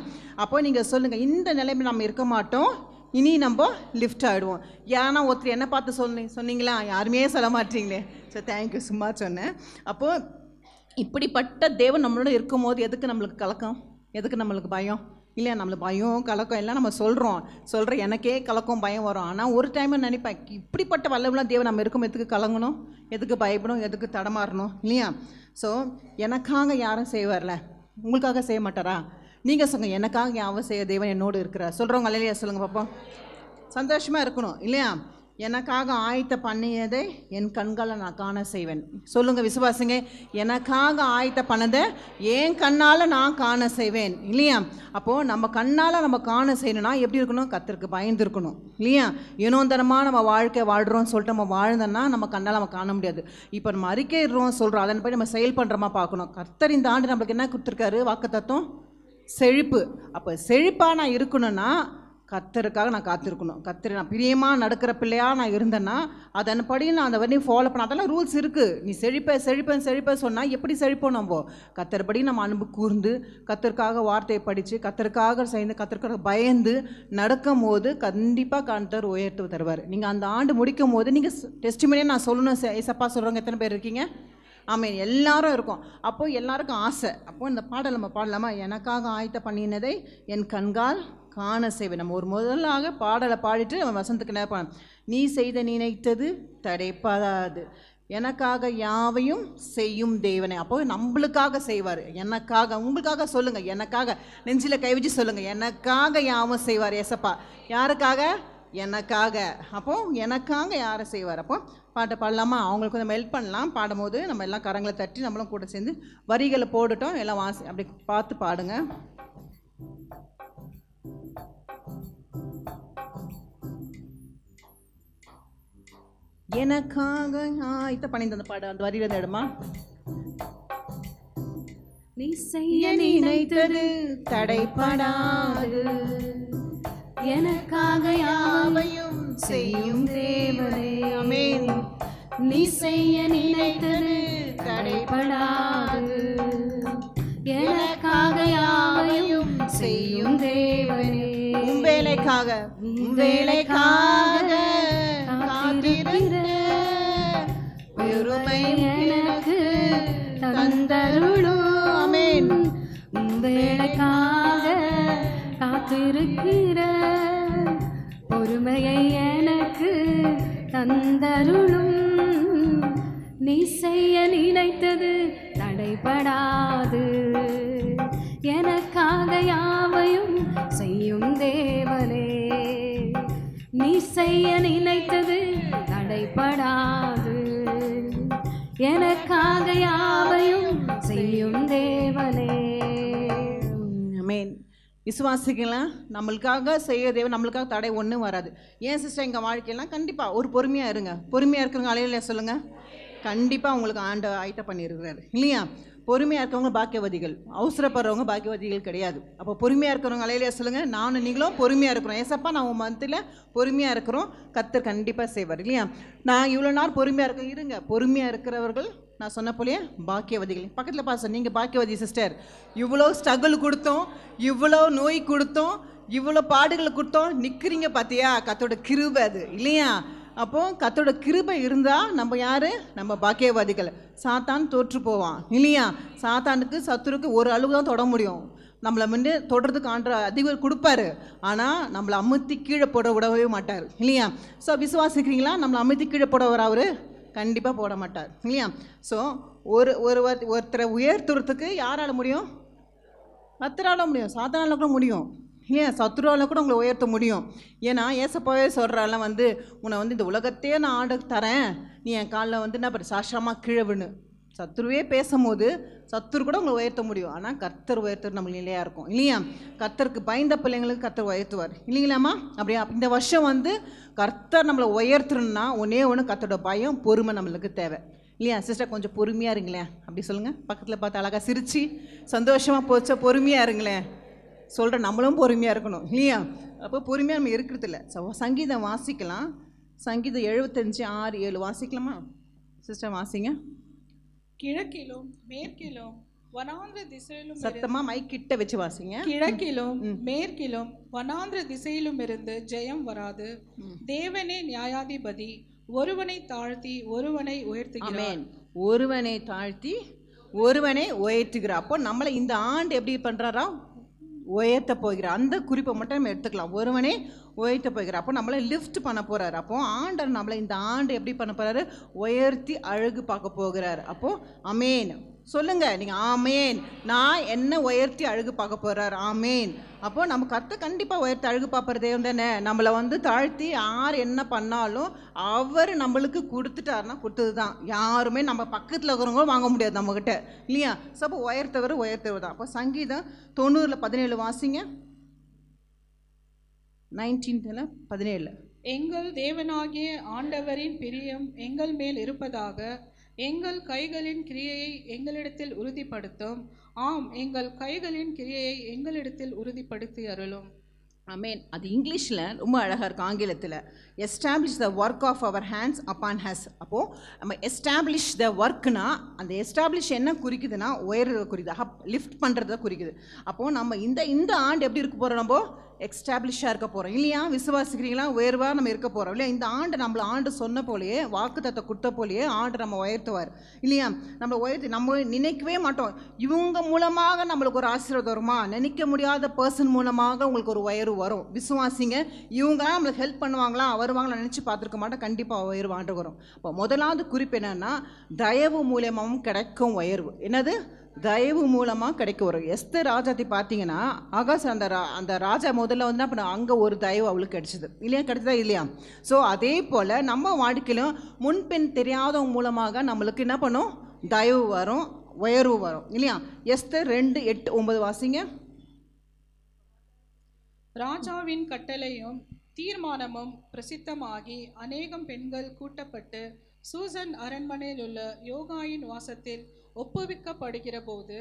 அப்போ நீங்கள் சொல்லுங்கள், இந்த நிலைமை நம்ம இருக்க மாட்டோம், இனி நம்ம லிஃப்ட் ஆகிடுவோம். ஏன்னா ஒருத்தர் என்ன பார்த்து சொன்னீங்களா? யாருமே சொல்ல மாட்டீங்களே. ஸோ தேங்க்யூ, சும்மா சொன்னேன். அப்போது இப்படிப்பட்ட தேவன் நம்மளோட இருக்கும்போது எதுக்கு நம்மளுக்கு கலக்கம், எதுக்கு நம்மளுக்கு பயம் இல்லையா? நம்மளுக்கு பயம் கலக்கம் எல்லாம் நம்ம சொல்கிற எனக்கே கலக்கம் பயம் வரும். ஆனால் ஒரு டைம் நினைப்பேன், இப்படிப்பட்ட வல்லவெல்லாம் தேவன் நம்ம இருக்கும், எதுக்கு கலங்கணும், எதுக்கு பயப்படும், எதுக்கு தடமாறணும் இல்லையா? ஸோ எனக்காக யாரும் செய்வார்ல, உங்களுக்காக செய்ய மாட்டாரா? நீங்கள் சொல்லுங்கள், எனக்காக யாவும் செய்ய தேவன் என்னோடு இருக்கிறார். சொல்கிறவங்க இல்லையா? சொல்லுங்கள் பார்ப்போம். சந்தோஷமாக இருக்கணும் இல்லையா? எனக்காக ஆயத்த பண்ணியதை என் கண்களை நான் காண செய்வேன். சொல்லுங்கள் விசுவாசிங்க, எனக்காக ஆயத்த பண்ணதை என் கண்ணால் நான் காண செய்வேன் இல்லையா? அப்போது நம்ம கண்ணால் நம்ம காண செய்யணும்னா எப்படி இருக்கணும்? கர்த்தருக்கு பயந்து இருக்கணும் இல்லையா? ஏனோந்தரமாக நம்ம வாழ்க்கை வாழ்கிறோம்னு சொல்லிட்டு நம்ம வாழ்ந்தோன்னா நம்ம கண்ணால் நம்ம காண முடியாது. இப்போ நம்ம அறிக்கையிடுறோம் சொல்கிறோம், அதன் போய் நம்ம செயல் பண்ணுறோமா பார்க்கணும். கர்த்தர் இந்த ஆண்டு நம்மளுக்கு என்ன கொடுத்துருக்காரு? வாக்குத்தத்தம் செழிப்பு. அப்போ செழிப்பாக நான் இருக்கணும்னா கர்த்தருக்காக நான் காத்திருக்கணும். கர்த்தர் நான் பிரியமாக நடக்கிற பிள்ளையாக நான் இருந்தேன்னா அதன்படி நான் அந்த வரையும் ஃபாலோ பண்ண. அதெல்லாம் ரூல்ஸ் இருக்குது. நீ செழிப்ப சொன்னால் எப்படி செழிப்போம்? நம்ம கர்த்தர்படி நம்ம அன்பு கூர்ந்து கர்த்தருக்காக வார்த்தையை படித்து கர்த்தருக்காக செய்து கர்த்தருக்காக பயந்து நடக்கும் போது கண்டிப்பாக கர்த்தர் உயர்த்து தருவார். நீங்கள் அந்த ஆண்டு முடிக்கும் போது நீங்கள் டெஸ்டிமனியே நான் சொல்லணும். ஏசப்பா சொல்கிறவங்க எத்தனை பேர் இருக்கீங்க? ஆமாம், எல்லாரும் இருக்கும். அப்போது எல்லாருக்கும் ஆசை. அப்போது இந்த பாடல் நம்ம பாடலாமா? எனக்காக ஆயத்த பண்ணினதை என் கண்கால் காண செய்வேன். நம்ம ஒரு முதலாக பாடலை பாடிட்டு நம்ம வசனத்துக்கு நேரம், நீ செய்த நினைத்தது தடைப்படாது, எனக்காக யாவையும் செய்யும் தேவனே. அப்போ நம்மளுக்காக செய்வார். எனக்காக, உங்களுக்காக சொல்லுங்கள், எனக்காக நெஞ்சில் கை வச்சு சொல்லுங்கள், எனக்காக யாவும் செய்வார் ஏசப்பா. யாருக்காக? எனக்காக. அப்போது எனக்காக யாரை செய்வார்? அப்போ பாட்டை பாடலாமா? அவங்களுக்கு நம்ம ஹெல்ப் பண்ணலாம். பாடும்போது நம்ம எல்லாம் கரங்களை தட்டி நம்மளும் கூட சேர்ந்து வரிகளை போட்டுட்டோம். எல்லாம் வாசி அப்படி பார்த்து பாடுங்க. எனக்காக ஆயத்த பண்ணிந்த அந்த பாடு அந்த வரியில இடமா?
நீ செய்ய நினைத்தது தடைப்படாது, எனக்காக யாவையும் செய்யும் தேவனே.
ஆமென்.
நீ செய்ய நினைத்தது தடைப்படாது, எனக்காக யாவையும் செய்யும் தேவனே.
உம் வேலைக்காக காத்திருக்கிற பெருமை எனக்கு
தந்தருளும்.
ஆமென்.
உம் வேலைக்காக காத்திருக்கிற பொறுமையை எனக்கு தந்தருளும். நீ செய்ய நினைத்தது தடைப்படாது, எனக்காக யாவையும் செய்யும் தேவனே. நீ செய்ய நினைத்தது தடைப்படாது, எனக்காக யாவையும் செய்யும் தேவனே.
ஆமென். விசுவாசிக்கலாம், நம்மளுக்காக செய்ய தேவன் நம்மளுக்காக தடை ஒன்றும் வராது. ஏன் சிஸ்டர் எங்கள் வாழ்க்கையெல்லாம் கண்டிப்பாக ஒரு பொறுமையாக இருங்க. பொறுமையாக இருக்கிறவங்க அலையில சொல்லுங்கள், கண்டிப்பாக உங்களுக்கு ஆண்டவர் ஆயத்த பண்ணியிருக்கிறாரு இல்லையா? பொறுமையாக இருக்கிறவங்க பாக்கியவதிகள், அவசரப்படுறவங்க பாக்கியவதிகள் கிடையாது. அப்போ பொறுமையாக இருக்கிறவங்க அலையிலேயே சொல்லுங்கள், நானும் நீங்களும் பொறுமையாக இருக்கிறோம். ஏசப்பா நான் உன் மனத்தில் பொறுமையாக இருக்கிறோம், கர்த்தர் கண்டிப்பாக செய்வார் இல்லையா. நான் இவ்வளோ நாள் பொறுமையாக இருக்கேன், இருங்க. பொறுமையாக இருக்கிறவர்கள் நான் சொன்ன போலயே பாக்கியவதிகள். பக்கத்தில் பாச நீங்கள் பாக்கியவதி சிஸ்டர், இவ்வளோ ஸ்ட்ரகிள் கொடுத்தோம், இவ்வளோ நோய் கொடுத்தோம், இவ்வளோ பாடுகளை கொடுத்தோம், நிற்கிறீங்க பார்த்தியா, கர்த்தரோட கிருபை அது இல்லையா. அப்போது கர்த்தரோட கிருபை இருந்தால் நம்ம யார், நம்ம பாக்கியவாதிகள். சாத்தான் தோற்று போவான் இல்லையா. சாத்தானுக்கு சத்துருக்கு ஒரு அளவு தான் தொட முடியும், நம்மளை முன்னே தொடர்றதுக்கு அதிகம் கொடுப்பாரு, ஆனால் நம்மளை அமுத்தி கீழே போட விடவே மாட்டார் இல்லையா. ஸோ விசுவாசிக்கிறீங்களா, நம்மளை அமுத்தி கீழே போட வர அவர் கண்டிப்பாக போட மாட்டார் இல்லையா. ஸோ ஒருத்தரை உயர்த்துறதுக்கு யாரால் முடியும், கர்த்தரால முடியும், சாத்தானால கூட முடியும் ஏன், சத்துருவால் கூட உங்களை உயர்த்த முடியும். ஏன்னா ஏசப்பாவே சொல்கிறால உன்னை இந்த உலகத்தையே நான் ஆண்டு தரேன், நீ என் காலில் என்ன பண்ண சாஷ்டமாக கீழே விழு. சத்துருவே பேசும்போது சத்துரு கூட உங்களை உயர்த்த முடியும், ஆனால் கர்த்தர் உயர்த்துறது நம்மளுக்கு நிலையாக இருக்கும் இல்லையா. கர்த்தருக்கு பயந்த பிள்ளைங்களுக்கு கர்த்தர் உயர்த்துவார் இல்லைங்களாம்மா. அப்படியா இந்த வருஷம் கர்த்தர் நம்மளை உயர்த்தணுன்னா ஒன்றே ஒன்று, கர்த்தரோட பயம் பொறுமை நம்மளுக்கு தேவை இல்லையா. சிஸ்டர் கொஞ்சம் பொறுமையாக இருங்களேன், அப்படி சொல்லுங்கள். பக்கத்தில் பார்த்து அழகாக சிரித்து சந்தோஷமாக போச்சா, பொறுமையாக இருங்களேன். சொல்கிற நம்மளும் பொறுமையாக இருக்கணும் இல்லையா. அப்போ பொறுமையாக நம்ம இருக்கிறது இல்லை. சங்கீதம் வாசிக்கலாம், சங்கீதம் 75, 6, 7 வாசிக்கலாமா சிஸ்டர், வாசிங்க.
கிழக்கிலும் மேற்கிலும் வனாந்திர திசையிலும்,
சத்தமாக மைக் கிட்ட வச்சு வாசிங்க.
கிழக்கிலும் மேற்கிலும் வனாந்திர திசையிலும் இருந்து ஜெயம் வராது. தேவனே நியாயாதிபதி, ஒருவனை தாழ்த்தி ஒருவனை உயர்த்துகிறார்.
ஒருவனை தாழ்த்தி ஒருவனை உயர்த்துகிறார். அப்போ நம்மளை இந்த ஆண்டு எப்படி பண்ணுறாரா, உயர்த்த போகிறார். அந்த குறிப்பை மட்டும் நம்ம எடுத்துக்கலாம், ஒருவனே உயர்த்த போகிறார். அப்போ நம்மளை லிஃப்ட் பண்ண போகிறார். அப்போது ஆண்டர் நம்மளை இந்த ஆண்டு எப்படி பண்ண போகிறாரு, உயர்த்தி அழகு பார்க்க போகிறார். அப்போது அமேன் சொல்லுங்கள் நீங்கள், ஆமேன். நான் என்ன உயர்த்தி அழகு பார்க்க போகிறார், ஆமேன். அப்போது நம்ம கர்த்தர் கண்டிப்பாக உயர்த்தி அழகு பார்ப்பறதே தானே. நம்மளை தாழ்த்தி யார் என்ன பண்ணாலும் அவர் நம்மளுக்கு கொடுத்துட்டாருன்னா கொடுத்தது தான். யாருமே நம்ம பக்கத்தில் இருக்கிறவங்க வாங்க முடியாது நம்மக்கிட்ட இல்லையா. ஸோ அப்போ உயர்த்தவர் தான். அப்போ சங்கீதம் 90:17 வாசிங்க. 19:17.
எங்கள் தேவனாகிய ஆண்டவரின் பிரியம் எங்கள் மேல் இருப்பதாக, எங்கள் கைகளின் கிரியையை எங்களிடத்தில் உறுதிப்படுத்தும். ஆம், எங்கள் கைகளின் கிரியையை எங்களிடத்தில் உறுதிப்படுத்தி அருளும்.
ஆமேன். அது இங்கிலீஷில் ரொம்ப அழகாக இருக்குது, ஆங்கிலத்தில் establish the work of our hands upon us. அப்போது நம்ம எஸ்டாப்ளிஷ் த ஒர்க்னா, அந்த எஸ்டாப்ளிஷ் என்ன குறிக்குதுன்னா உயர்றதை குறிக்குது, லிஃப்ட் பண்ணுறதை குறிக்குது. அப்போது நம்ம இந்த ஆண்டு எப்படி இருக்க போகிறோம், நம்ம எஸ்டாப்ளிஷாக இருக்க போகிறோம் இல்லையா. விசுவாசிக்கிறீங்களா, உயர்வாக நம்ம இருக்க போகிறோம் இல்லையா. இந்த ஆண்டு நம்மளை ஆண்டு சொன்ன போலேயே, வாக்குத்தத்தை கொடுத்த போலேயே ஆண்டு நம்ம உயர்த்துவார் இல்லையா. நம்மளை உயர்த்தி நம்ம நினைக்கவே மாட்டோம், இவங்க மூலமாக நம்மளுக்கு ஒரு ஆசீர்வாதம் வருமா, நினைக்க முடியாத பர்சன் மூலமாக உங்களுக்கு ஒரு உயர்வு வரும். விசுவாசிங்க, இவங்க நம்மளுக்கு ஹெல்ப் பண்ணுவாங்களா வருவாங்களா நினச்சி பார்த்துருக்க மாட்டோம், கண்டிப்பாக உயர்வு ஆண்டு வரும். இப்போ முதலாவது குறிப்பு என்னன்னா, தயவு மூலமாகவும் கிடைக்கும் உயர்வு. என்னது, தயவு மூலமாக கிடைக்க வரும். எஸ்தர் ராஜாத்தி பார்த்தீங்கன்னா ஆகாஷ் அந்த ராஜா முதல்ல அப்போ அங்கே ஒரு தயவு அவளுக்கு கிடைச்சிது இல்லையா, கிடைச்சதா இல்லையா. ஸோ அதே போல் நம்ம வாழ்க்கையிலும் முன்பின் தெரியாதவங்க மூலமாக நம்மளுக்கு என்ன பண்ணும், தயவு வரும், உயர்வு வரும் இல்லையா. எஸ்தர் 2:8-9 வாசிங்க.
ராஜாவின் கட்டளையும் தீர்மானமும் பிரசித்தமாகி அநேகம் பெண்கள் கூட்டப்பட்டு சூசன் அரண்மனையில் உள்ள யோகாயின் வாசத்தில் ஒப்புவிக்கப்படுகிற போது,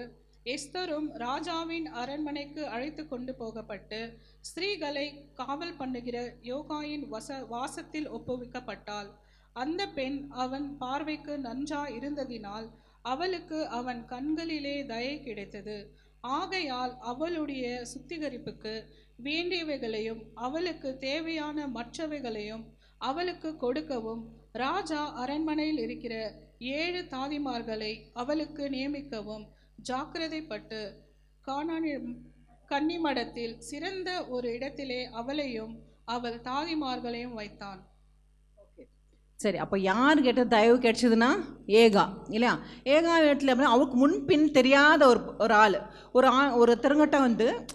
எஸ்தரும் ராஜாவின் அரண்மனைக்கு அழைத்து கொண்டு போகப்பட்டு ஸ்திரீகளை காவல் பண்ணுகிற யோகாயின் வாசத்தில் ஒப்புவிக்கப்பட்டாள். அந்த பெண் அவன் பார்வைக்கு நன்றா இருந்ததினால் அவளுக்கு அவன் கண்களிலே தயை கிடைத்தது. ஆகையால் அவளுடைய சுத்திகரிப்புக்கு வேண்டியவைகளையும் அவளுக்கு தேவையான மற்றவைகளையும் அவளுக்கு கொடுக்கவும், ராஜா அரண்மனையில் இருக்கிற 7 தாதிமார்களை அவளுக்கு நியமிக்கவும் ஜாக்கிரதைப்பட்டு கன்னிமடத்தில் சிறந்த ஒரு இடத்திலே அவளையும் அவள் தாதிமார்களையும் வைத்தான்.
சரி, அப்போ யார் கேட்ட தயவு கிடைச்சதுன்னா ஏகா இல்லையா. ஏகா இடத்துல அப்படின்னா அவருக்கு முன்பின் தெரியாத ஒரு ஆள், ஒரு திருங்கட்ட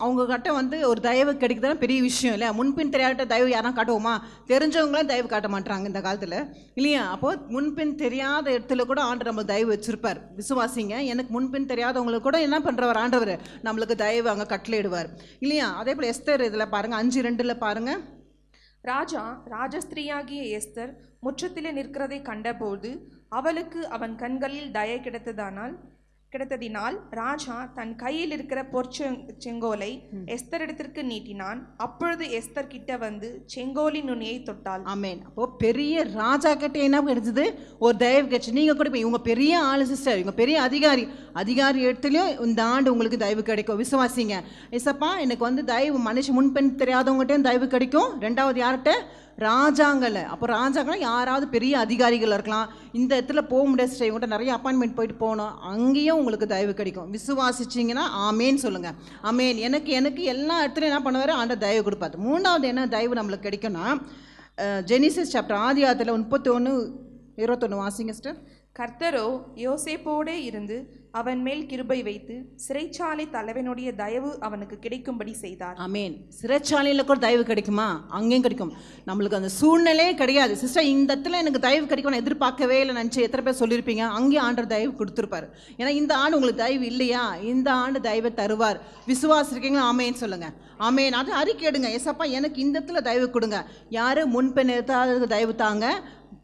அவங்க கிட்ட ஒரு தயவு கிடைக்குதுன்னா பெரிய விஷயம் இல்லையா. முன்பின் தெரியாத தயவு யாரும் காட்டுவோமா, தெரிஞ்சவங்களாம் தயவு காட்ட மாட்டாங்க இந்த காலத்தில் இல்லையா. அப்போது முன்பின் தெரியாத இடத்துல கூட ஆண்டு நம்மளுக்கு தயவு வச்சுருப்பார். விசுவாசிங்க, எனக்கு முன்பின் தெரியாதவங்களுக்கு கூட என்ன பண்ணுறவர் ஆண்டவர் நம்மளுக்கு தயவு அங்கே கட்டளையிடுவார் இல்லையா. அதே போல் எஸ்தர் இதில் பாருங்கள் 5:2 பாருங்கள்.
ராஜஸ்திரீயாகிய எஸ்தர் முற்றத்திலே நிற்கிறதை கண்டபோது அவளுக்கு அவன் கண்களில் தயை கிடைத்ததானால் கிடைத்ததினால் ராஜா தன் கையில் இருக்கிற செங்கோலை எஸ்தரிடத்திற்கு நீட்டினான். அப்பொழுது எஸ்தர் கிட்ட வந்து செங்கோலின் நுனியை தொட்டாள்.
ஆமென். அப்போ பெரிய ராஜா கிட்ட என்ன கிடைச்சது? ஒரு தயவு கிடைச்சு. நீங்க கூட இவங்க பெரிய ஆளு சிஸ்டர், இவங்க பெரிய அதிகாரி இடத்துலயும் இந்த ஆண்டு உங்களுக்கு தயவு கிடைக்கும். விசுவாசிங்க. ஏசப்பா எனக்கு வந்து தயவு மனுஷன் முன்பெண் தெரியாதவங்ககிட்டையும் தயவு கிடைக்கும். ரெண்டாவது யார்கிட்ட? ராஜாங்கல்ல. அப்போ ராஜாங்கள்லாம் யாராவது பெரிய அதிகாரிகள் இருக்கலாம். இந்த இடத்துல போக முடியாது, இவங்கள்ட்ட நிறைய அப்பாயின்மெண்ட் போயிட்டு போகணும், அங்கேயும் உங்களுக்கு தயவு கிடைக்கும். விசுவாசிச்சிங்கன்னா ஆமேன்னு சொல்லுங்க. ஆமேன். எனக்கு எல்லா இடத்துலையும் என்ன பண்ணுவார்? ஆண்டவர் தயவு கொடுப்பாரு. மூணாவது என்ன தயவு நம்மளுக்கு கிடைக்கும்னா, ஜெனிசிஸ் சாப்டர் ஆதியாகமத்தில் 31:21 வாசிங்க சிஸ்டர்.
கர்த்தரோ யோசேப்போடே இருந்து அவன் மேல் கிருபை வைத்து சிறைச்சாலை தலைவனுடைய தயவு அவனுக்கு கிடைக்கும்படி செய்தார்.
ஆமேன். சிறைச்சாலையில் கூட தயவு கிடைக்குமா? அங்கேயும் கிடைக்கும். நம்மளுக்கு அந்த சூழ்நிலையே கிடையாது சிஸ்டர், இந்த இடத்துல எனக்கு தயவு கிடைக்கும் எதிர்பார்க்கவே இல்லை நினச்சி எத்தனை பேர் சொல்லியிருப்பீங்க. அங்கேயும் ஆண்டவர் தயவு கொடுத்துருப்பாரு. ஏன்னா இந்த ஆண்டு உங்களுக்கு தயவு இல்லையா? இந்த ஆண்டு தயவை தருவார். விசுவாசிருக்கீங்களா? ஆமேன்னு சொல்லுங்க. ஆமேன். அது அறிக்கையிடுங்க. ஏசப்பா எனக்கு இந்த இடத்துல தயவு கொடுங்க. யார் முன்பெண் எடுத்தாலும் தயவு தாங்க,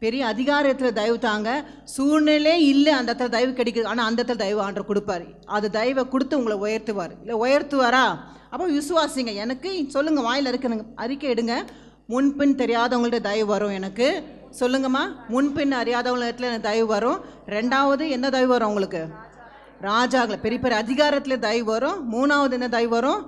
பெரிய அதிகாரத்தில் தயவு தாங்க. சூழ்நிலை இல்லை அந்த இடத்துல தயவு கிடைக்குது, ஆனால் அந்த இடத்துல தயவு ஆண்டவர் கொடுப்பார். அது தயவை கொடுத்து உங்களை உயர்த்துவார். இல்லை உயர்த்துவாரா? அப்போ விசுவாசிங்க. எனக்கு சொல்லுங்கள், வாயில் இருக்குங்க, அறிக்கை எடுங்க. முன்பின் தெரியாதவங்கள்ட்ட தயவு வரும் எனக்கு. சொல்லுங்கம்மா, முன்பின் அறியாதவங்க இடத்துல எனக்கு தயவு வரும். ரெண்டாவது என்ன தயவு வரும் உங்களுக்கு? ராஜாக்களை பெரிய பெரிய அதிகாரத்தில் தயவு வரும். மூணாவது என்ன தயவு வரும்?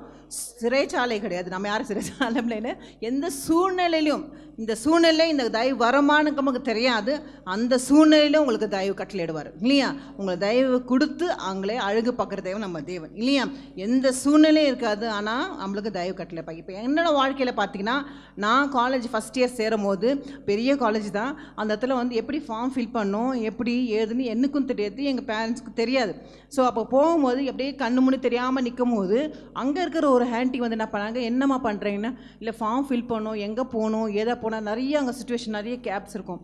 சிறைச்சாலை கிடையாது, நம்ம யாரும் சிறைச்சாலைன்னு எந்த சூழ்நிலையிலும், இந்த சூழ்நிலை இந்த தயவு வரமானு நமக்கு தெரியாது, அந்த சூழ்நிலையிலும் உங்களுக்கு தயவு கட்டளையிடுவார் இல்லையா? உங்களை தயவு கொடுத்து அவங்களே அழகு பார்க்குற தெய்வம் நம்ம தேவன் இல்லையா? எந்த சூழ்நிலையும் இருக்காது, ஆனால் நம்மளுக்கு தயவு கட்டளைப்பாங்க. இப்போ என்னோட வாழ்க்கையில் பார்த்தீங்கன்னா, நான் காலேஜ் ஃபஸ்ட் இயர் சேரும் போது பெரிய காலேஜ் தான். அந்த இடத்துல வந்து எப்படி ஃபார்ம் ஃபில் பண்ணணும், எப்படி ஏதுன்னு எனக்கும் தெரியாது, எங்கள் பேரண்ட்ஸ்க்கு தெரியாது. ஸோ அப்போ போகும்போது அப்படியே கண்ணு முன்னு தெரியாமல் நிற்கும் போது அங்கே இருக்கிற ஒரு ஹேண்டி வந்து என்ன பண்ணாங்க, என்னம்மா பண்ணுறீங்கன்னா, இல்லை ஃபார்ம் ஃபில் பண்ணணும், எங்கே போகணும், எதை போனால் நிறைய அங்கே சுச்சுவேஷன் நிறைய கேப்ஸ் இருக்கும்,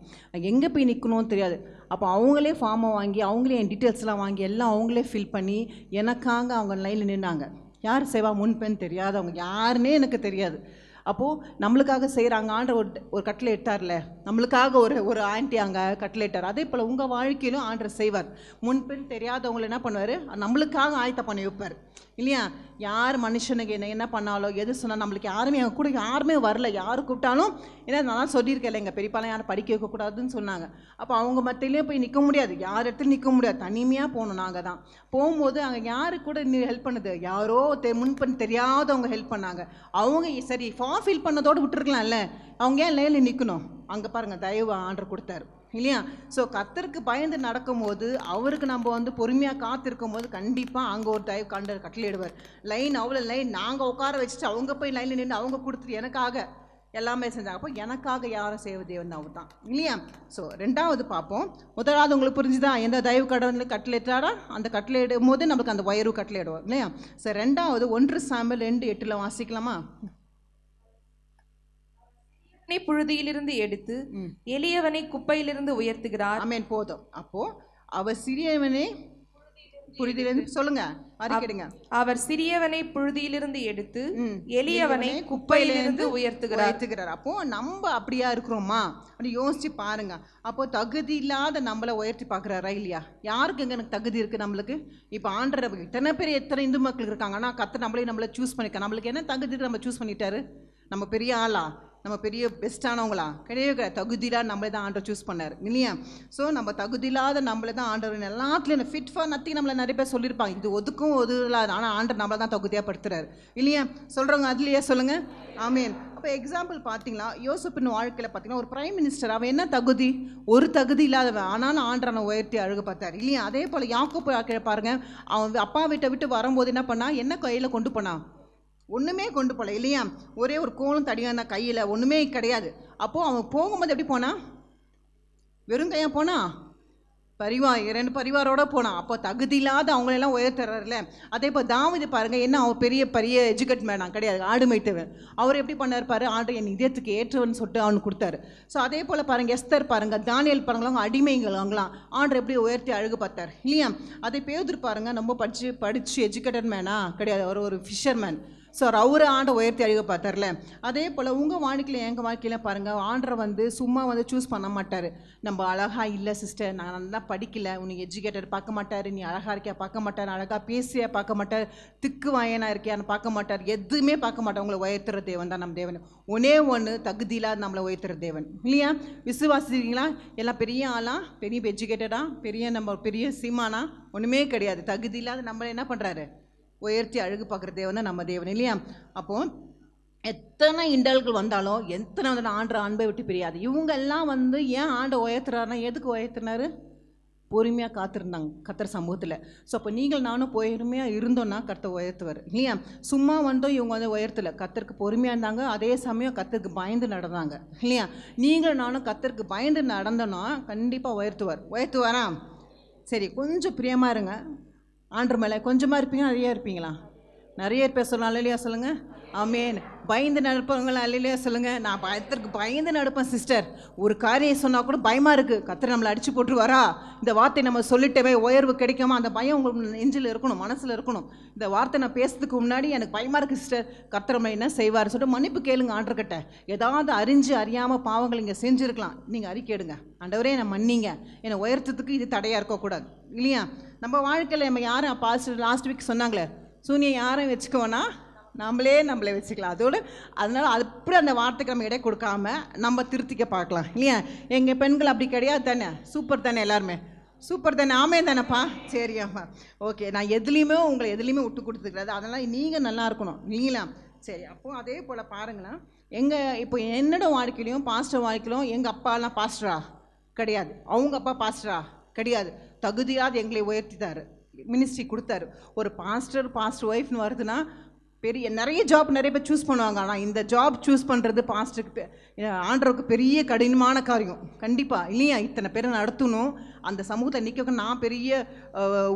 எங்கே போய் நிற்கணும்னு தெரியாது. அப்போ அவங்களே ஃபார்மை வாங்கி அவங்களே என் டீட்டெயில்ஸ்லாம் வாங்கி எல்லாம் அவங்களே ஃபில் பண்ணி எனக்காக அவங்க லைனில் நின்னாங்க. யார் செய்வா? முன்பெண் தெரியாதவங்க, யாருன்னே எனக்கு தெரியாது. அப்போது நம்மளுக்காக செய்கிறாங்க. ஆண்டவர் ஒரு கட்டளை இட்டார்ல, நம்மளுக்காக ஒரு ஆண்டி அங்கே கட்டளை இட்டார். அதே போல் உங்கள் வாழ்க்கையிலும் ஆண்டவர் செய்வார். முன்பின் தெரியாதவங்களை என்ன பண்ணுவார்? நம்மளுக்காக ஆயத்த பண்ணி வைப்பார் இல்லையா? யார் மனுஷனுக்கு என்ன பண்ணாலும் எது சொன்னால் நம்மளுக்கு யாருமே எங்கள் கூட யாருமே வரல, யார் கூப்பிட்டாலும் ஏன்னா நான் சொல்லியிருக்கேன் எங்கள் பெரியப்பாலாம் யாரும் படிக்க வைக்கக்கூடாதுன்னு சொன்னாங்க. அப்போ அவங்க மத்தியிலே போய் நிற்க முடியாது, யார் இடத்துல நிற்க முடியாது, தனிமையாக போகணும். நாங்கள் தான் போகும்போது அங்கே யாரு கூட ஹெல்ப் பண்ணுது? யாரோ முன்பெண் தெரியாதவங்க ஹெல்ப் பண்ணாங்க. அவங்க சரி ஃபார்ம் ஃபில் பண்ணதோடு விட்டுருக்கலாம்ல, அவங்க ஏன் லைனில் நிற்கணும்? அங்கே பாருங்கள் தயவு ஆண்டவர் கொடுத்தாரு இல்லையா? ஸோ கர்த்தருக்கு பயந்து நடக்கும்போது, அவருக்கு நம்ம வந்து பொறுமையாக காத்திருக்கும் போது கண்டிப்பாக அங்கே ஒரு தயவு கட்டளையிடுவார். லைன் அவ்வளோ லைன் நாங்கள் உட்கார வச்சுட்டு அவங்க போய் லைனில் நின்று அவங்க கொடுத்துட்டு எனக்காக எல்லாமே செஞ்சாங்க. அப்போ எனக்காக யாரும் செய்வ தேவன் அவர் தான் இல்லையா? ஸோ ரெண்டாவது பார்ப்போம். முதலாவது உங்களுக்கு புரிஞ்சுதா? எந்த தயவு கடவுள் கட்டளையிட்டாரா அந்த கட்டளையிடும் போது நம்மளுக்கு அந்த உயர்வு கட்டளையிடுவோம் இல்லையா? ஸோ ரெண்டாவது 1 சாமுவேல் 2:8 வாசிக்கலாமா?
புழுதியிலிருந்து எடுத்து எளியவனை குப்பையிலிருந்து உயர்த்துகிறார்.
ஆமென். போதும். அப்போ அவர் சிறியவனை புழுதியிலிருந்து சொல்லுங்க, அறிக்கைடுங்க.
அவர் சிறியவனை புழுதியிலிருந்து எடுத்து எளியவனை குப்பையிலிருந்து உயர்த்துகிறார்.
அப்போ நம்ம அப்படியா இருக்கிறோமா அப்படி யோசிச்சு பாருங்க. அப்போ தகுதி இல்லாத நம்மளை உயர்த்தி பார்க்குறாரா இல்லையா? யாருக்கு எங்க எனக்கு தகுதி இருக்கு? நம்மளுக்கு இப்போ ஆண்டர் எத்தனை பேர் எத்தனை இந்து மக்கள் இருக்காங்க, ஆனால் கர்த்தர் நம்மளை சூஸ் பண்ணிக்க. நம்மளுக்கு என்ன தகுதி இருக்கு? நம்ம சூஸ் பண்ணிட்டாரு. நம்ம பெரிய ஆளா? நம்ம பெரிய பெஸ்ட்டானவங்களா? கிடையாது. தகுதியில்லாத நம்மளே தான் ஆண்டவர் சூஸ் பண்ணார் இல்லையா? ஸோ நம்ம தகுதியில்லாத நம்மளே தான் ஆண்டவர் எல்லாத்துலேயும் ஃபிட் ஃபார் நத்திங் நம்மளை நிறைய பேர் சொல்லியிருப்பாங்க, இது ஒதுக்கும் ஒதுலாது, ஆனால் ஆண்டர் நம்மளை தான் தகுதியாக படுத்துறாரு இல்லையா? சொல்கிறவங்க அதுலையே சொல்லுங்கள். ஆமேன். அப்போ எக்ஸாம்பிள் பார்த்தீங்கன்னா, யோசப்பின் வாழ்க்கையில் பார்த்தீங்கன்னா ஒரு பிரைம் மினிஸ்டர், அவன் என்ன தகுதி? ஒரு தகுதி இல்லாதவன், ஆனாலும் ஆண்டர் அவனை உயர்த்தி அழகு பார்த்தார் இல்லையா? அதே போல் யாக்கோபு வாழ்க்கையை பாருங்கள், அவன் அப்பா விட்டு வரும்போது என்ன பண்ணா? என்ன கையில் கொண்டு போனான்? ஒன்றுமே கொண்டு போகல இல்லையா? ஒரே ஒரு கோலும் தடியாக தான் கையில், ஒன்றுமே கிடையாது. அப்போது அவன் போகும்போது எப்படி போனான்? வெறும் கையாக போனான்? 2 பரிவாரோடு போனான். அப்போ தகுதி இல்லாத அவங்களெல்லாம் உயர்த்துறாருல. அதே இப்போ தாவீது பாருங்கள், என்ன அவன் பெரிய எஜுகேட் மேனான் கிடையாது, ஆடு மேய்த்தவன். அவர் எப்படி பண்ணார் பாரு? ஆண்டு என் இதயத்துக்கு ஏற்றவன் சொல்லிட்டு அவனுக்கு கொடுத்தாரு. ஸோ அதே போல் பாருங்கள், எஸ்தர் பாருங்கள், தானியேல் பாருங்கள், அவங்க அடிமைகள் அவங்களாம் ஆண்டு எப்படி உயர்த்தி அழகு பார்த்தார் இல்லையா? அதே பேதுரு பாருங்கள், ரொம்ப படித்து எஜுகேட்டட் மேனா கிடையாது, அவர் ஒரு ஃபிஷர்மேன். ஸோ அவரை ஆண்டை உயர்த்தி அழுக பார்த்தார்ல, அதே போல் உங்கள் வாழ்க்கையில் எங்கள் வாழ்க்கையில் பாருங்கள், ஆண்டரை வந்து சும்மா வந்து சூஸ் பண்ண மாட்டார். நம்ம அழகாக இல்லை சிஸ்டர், நான் நல்லா படிக்கலை, உனக்கு எஜுகேட்டட் பார்க்க மாட்டார், நீ அழகாக இருக்கியா பார்க்க மாட்டார், அழகாக பேசியா பார்க்க மாட்டார், திக்கு வாயனா இருக்கியான்னு பார்க்க மாட்டார், எதுவுமே பார்க்க மாட்டார். உங்களை உயர்த்துற தேவன் தான் நம்ம தேவன். ஒன்னே ஒன்று தகுதியில்லாத நம்மளை உயர்த்துற தேவன் இல்லையா? விசுவாசிக்கிறீங்களா? எல்லாம் பெரிய ஆளா, பெரிய எஜுகேட்டடா, பெரிய சீமானா? ஒன்றுமே கிடையாது. தகுதி இல்லாத நம்மளை என்ன பண்ணுறாரு? உயர்த்தி அழகு பார்க்குற தேவன் தான் நம்ம தேவன் இல்லையா? அப்போது எத்தனை இண்டல்கள் வந்தாலும் எத்தனை வந்து ஆண்டு அன்பை விட்டு பிரியாது. இவங்கெல்லாம் வந்து ஏன் ஆண்டை உயர்த்துறாருன்னா, எதுக்கு உயர்த்தினாரு? பொறுமையாக காத்திருந்தாங்க கர்த்தர் சமூகத்தில். ஸோ அப்போ நீங்கள் நானும் பொறுமையாக இருந்தோன்னா கர்த்தர் உயர்த்துவார் இல்லையா? சும்மா வந்தும் இவங்க வந்து உயர்த்தலை, கர்த்தருக்கு பொறுமையாக இருந்தாங்க, அதே சமயம் கர்த்தருக்கு பயந்து நடந்தாங்க இல்லையா? நீங்கள் நானும் கர்த்தருக்கு பயந்து நடந்தோன்னா கண்டிப்பாக உயர்த்துவாரா? சரி, கொஞ்சம் பிரியமாக இருங்க ஆண்டர் மேலே. கொஞ்சமாக இருப்பீங்க, நிறையா இருப்பீங்களா? நிறைய பேர் சொல்லலாம் அல்லையா? சொல்லுங்கள் ஆமேன். பயந்து நடப்பவங்களா அல்லையா? சொல்லுங்கள். நான் கர்த்தருக்கு பயந்து நடப்பேன் சிஸ்டர். ஒரு காரியம் சொன்னால் கூட பயமாக இருக்குது, கர்த்தர் நம்மளை அடித்து போட்டுருவாரா, இந்த வார்த்தை நம்ம சொல்லிட்டவே உயர்வு கிடைக்குமா, அந்த பயம் உங்களுக்கு நெஞ்சில் இருக்கணும், மனசில் இருக்கணும். இந்த வார்த்தை நான் பேசுறதுக்கு முன்னாடி எனக்கு பயமாக இருக்குது சிஸ்டர், கர்த்தர் நம்மளை என்ன செய்வார் சொல்லிட்டு மன்னிப்பு கேளுங்க ஆண்டர்கிட்ட. ஏதாவது அறியாமல் பாவங்கள் இங்கே செஞ்சுருக்கலாம், நீங்கள் அறிக்கையிடுங்க. ஆண்டவரே நான் மன்னிங்க, என்னை உயர்த்தத்துக்கு இது தடையாக இருக்கக்கூடாது இல்லையா? நம்ம வாழ்க்கையில் நம்ம யாரும் பாஸ்டர் லாஸ்ட் வீக் சொன்னாங்களே, சூனியை யாரும் வச்சுக்கோன்னா நம்மளே வச்சுக்கலாம். அதனால் அப்படி அந்த வார்த்தைக்கு நம்ம இடை கொடுக்காம நம்ம திருத்திக்க பார்க்கலாம் இல்லையா? எங்கள் பெண்கள் அப்படி கிடையாது தானே? சூப்பர் தானே? எல்லாருமே சூப்பர் தானே? ஆமே தானேப்பா? சரி, ஆமாம், ஓகே. நான் உங்களை எதுலேயுமே விட்டு கொடுத்துக்கிறாது. அதனால் நீங்கள் நல்லா இருக்கணும் நீங்களா? சரி, அப்போது அதே போல் பாருங்களேன், இப்போ என்னோட வாழ்க்கையிலையும் பாஸ்டர் வாழ்க்கையிலும் எங்கள் அப்பாலாம் பாஸ்டரா கிடையாது, அவங்க அப்பா பாஸ்டரா கிடையாது. தகுதியாவது எங்களை உயர்த்திட்டார், மினிஸ்ட்ரி கொடுத்தாரு. ஒரு பாஸ்டர் ஒய்ஃப்னு வருதுன்னா நிறைய பேர் சூஸ் பண்ணுவாங்க. ஆனால் இந்த ஜாப் சூஸ் பண்ணுறது பாஸ்டருக்கு ஆண்டவருக்கு பெரிய கடினமான காரியம் கண்டிப்பாக இல்லையா? இத்தனை பேரை நடத்தணும், அந்த சமூகத்தில் நிற்க. நான் பெரிய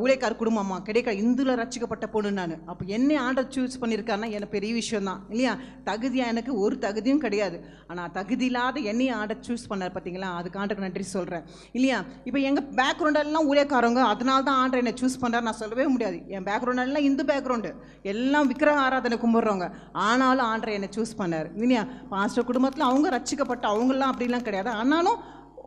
ஊழியக்கார குடும்பம்மா கிடையாது, இந்துல ரட்சிக்கப்பட்ட பொண்ணு நான். அப்போ என்ன ஆண்டவர் சூஸ் பண்ணியிருக்காருன்னா எனக்கு பெரிய விஷயம் தான் இல்லையா? தகுதியாக எனக்கு ஒரு தகுதியும் கிடையாது. ஆனால் தகுதி இல்லாத என்னையும் ஆண்டவர் சூஸ் பண்ணார் பார்த்தீங்களா? அதுக்கு ஆண்டருக்கு நன்றி சொல்கிறேன் இல்லையா? இப்போ எங்கள் பேக்ரவுண்டெல்லாம் ஊழியக்காரங்க, அதனால தான் ஆண்டவர் என்னை சூஸ் பண்ணுறாரு நான் சொல்லவே முடியாது. என் பேக்ரவுண்டெல்லாம் இந்து பேக்ரவுண்டு, எல்லாம் விக்கிரக ஆராதனை கும்பிட்றவங்க, ஆனாலும் ஆண்டவர் என்னை சூஸ் பண்ணார் இல்லையா? பாஸ்டர் குடும்பத்தில் அவங்க ரட்சிக்கப்பட்ட அவங்கெல்லாம் அப்படிலாம் கிடையாது. ஆனாலும்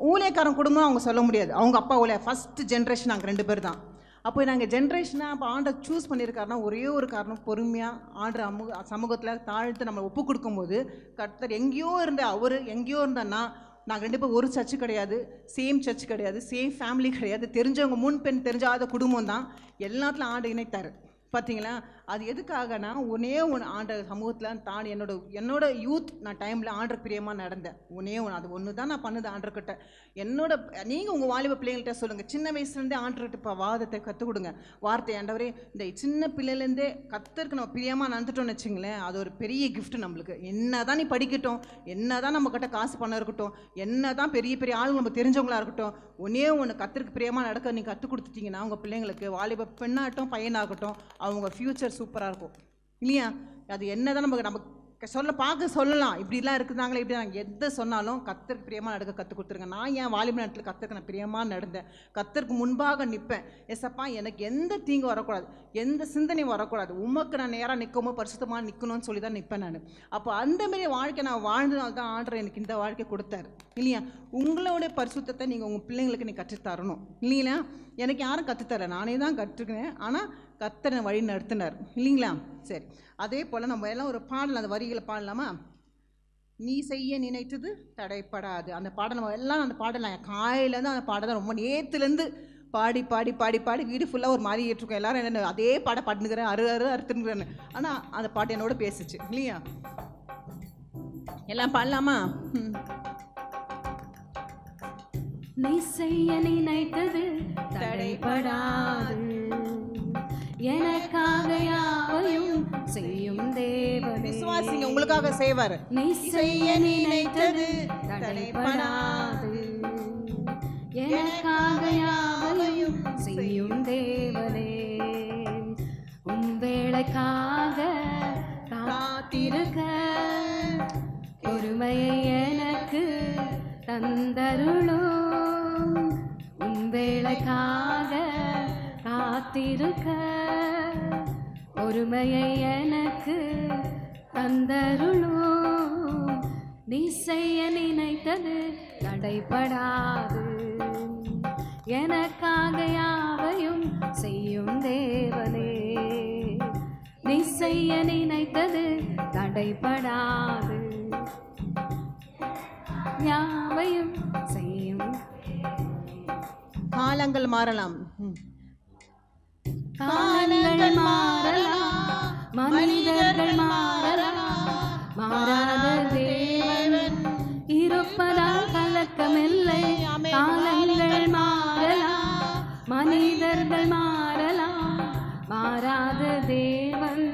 ஊழியக்காரன் குடும்பம் அவங்க சொல்ல முடியாது, அவங்க அப்பா ஃபஸ்ட்டு ஜென்ரேஷன் நாங்கள் 2 பேர் தான். அப்போ நாங்கள் ஜென்ரேஷனாக அப்போ ஆண்டை சூஸ் பண்ணியிருக்காருன்னா ஒரே ஒரு காரணம், பொறுமையாக ஆண்டு சமூகத்தில் தாழ்த்து நம்ம ஒப்பு கொடுக்கும்போது கர்த்தர் எங்கேயோ அவர் எங்கேயோ இருந்தான்னா, நாங்கள் 2 பேர் ஒரு சர்ச்சு கிடையாது, சேம் சர்ச் கிடையாது, சேம் ஃபேமிலி கிடையாது, தெரிஞ்சவங்க முன்பெண் தெரிஞ்சாத குடும்பம் தான், எல்லாத்துலையும் ஆண்டு இணைத்தார் பார்த்தீங்களா? அது எதுக்காகனா ஒன்னே ஒன்று ஆண்ட சமூகத்தில் தான் என்னோட யூத் நான் டைமில் ஆண்டர் பிரியமாக நடந்தேன். அது ஒன்று தான் நான் பண்ணுது ஆண்டர்கிட்ட. நீங்கள் உங்கள் வாலிப பிள்ளைங்கள்ட்ட சொல்லுங்கள், சின்ன வயசுலேருந்தே ஆண்டர்கிட்ட இப்போ வாதத்தை கற்றுக் கொடுங்க. வார்த்தை ஆண்டவரே, இந்த சின்ன பிள்ளைலேருந்தே கர்த்தருக்கு நம்ம பிரியமாக நடந்துட்டோம்னு வச்சுங்களேன், அது ஒரு பெரிய கிஃப்ட் நம்மளுக்கு. என்ன தான் நீ படிக்கட்டும், என்ன தான் நம்மக்கிட்ட காசு பணம் இருக்கட்டும், என்ன தான் பெரிய பெரிய ஆளுங்க நம்ம தெரிஞ்சவங்களாக இருக்கட்டும், ஒன்று கர்த்தருக்கு பிரியமாக நடக்க நீங்கள் கற்றுக் கொடுத்துட்டிங்கன்னா உங்கள் பிள்ளைங்களுக்கு, வாலிப பெண்ணாகட்டும் பையனாகட்டும், அவங்க ஃப்யூச்சர் சூப்பராக இருக்கும் இல்லையா? அது என்ன தான் நம்ம சொல்லலாம், இப்படிலாம் இருக்குதாங்களே, இப்படி நாங்கள் எதை சொன்னாலும் கர்த்தருக்கு பிரியமாக நடக்க கற்றுக் கொடுத்துருங்க. நான் என் வாலிப நேரத்தில் கர்த்தருக்கு நான் பிரியமாக நடந்தேன், கர்த்தருக்கு முன்பாக நிற்பேன். எஸ்ஸப்பா, எனக்கு எந்த தீங்கு வரக்கூடாது, எந்த சிந்தனையும் வரக்கூடாது, உமக்கு நான் நேராக நிற்கமோ பரிசுத்தமாக நிற்கணும்னு சொல்லி தான் நிற்பேன் நான். அப்போ அந்தமாரி வாழ்க்கை நான் வாழ்ந்ததுனால தான் ஆண்டவர் எனக்கு இந்த வாழ்க்கை கொடுத்தாரு இல்லையா? உங்களுடைய பரிசுத்தத்தை நீங்கள் உங்கள் பிள்ளைங்களுக்கு நீங்கள் கற்றுத்தரணும் இல்லைங்களா? எனக்கு யாரும் கற்றுத்தரல, நானே தான் கற்றுக்கிறேன். ஆனால் கர்த்தரை வழி நடத்தினார் இல்லைங்களா? சரி, அதே போல் நம்ம எல்லாம் ஒரு பாடல், அந்த வரிகளை பாடலாமா? நீ செய்ய நினைத்தது தடைப்படாது. அந்த பாடல் நம்ம எல்லாம், அந்த பாடல் நான் காலையிலேருந்து அந்த பாடல் தான் ரொம்ப நேற்றுலேருந்து பாடி பாடி பாடி பாடி வீடு ஃபுல்லாக ஒரு மாதிரி ஏற்றிருக்கோம். எல்லோரும் என்ன அதே பாட பாட்டுங்கிறேன், அறுத்துங்கிறேன்னு. ஆனால் அந்த பாட்டு என்னோட பேசிச்சு இல்லையா? எல்லாம் பாடலாமா?
நீ செய்ய நினைத்தது தடைப்படாது, எனக்காக யாவையும் செய்யும் தேவனே.
விசுவாசிங்க, உங்களுக்காக செய்வார்.
நீ செய்ய நினைத்தது தடைப்படாது, எனக்காக யாவையும் செய்யும் தேவனே. உன் வேளைக்காக காத்திருக்க பொறுமையை எனக்கு தந்தருளும். உன் வேளைக்காக காத்திருக்க பொறுமையை எனக்கு தந்தருளும். நீ செய்ய நினைத்தது தடைபடாது. எனக்காக யாவையும் செய்யும் தேவனே. நீ செய்ய நினைத்தது தடைபடாது. யாவையும் செய்யும்.
காலங்கள் மாறலாம்,
காலங்கள் மாறலாம், மனிதர்கள் மாறலாம், மாறாத தேவன் இருப்பதால் கலக்கமில்லை. காலங்கள் மாறலாம், மனிதர்கள் மாறலாம், மாறாத தேவன்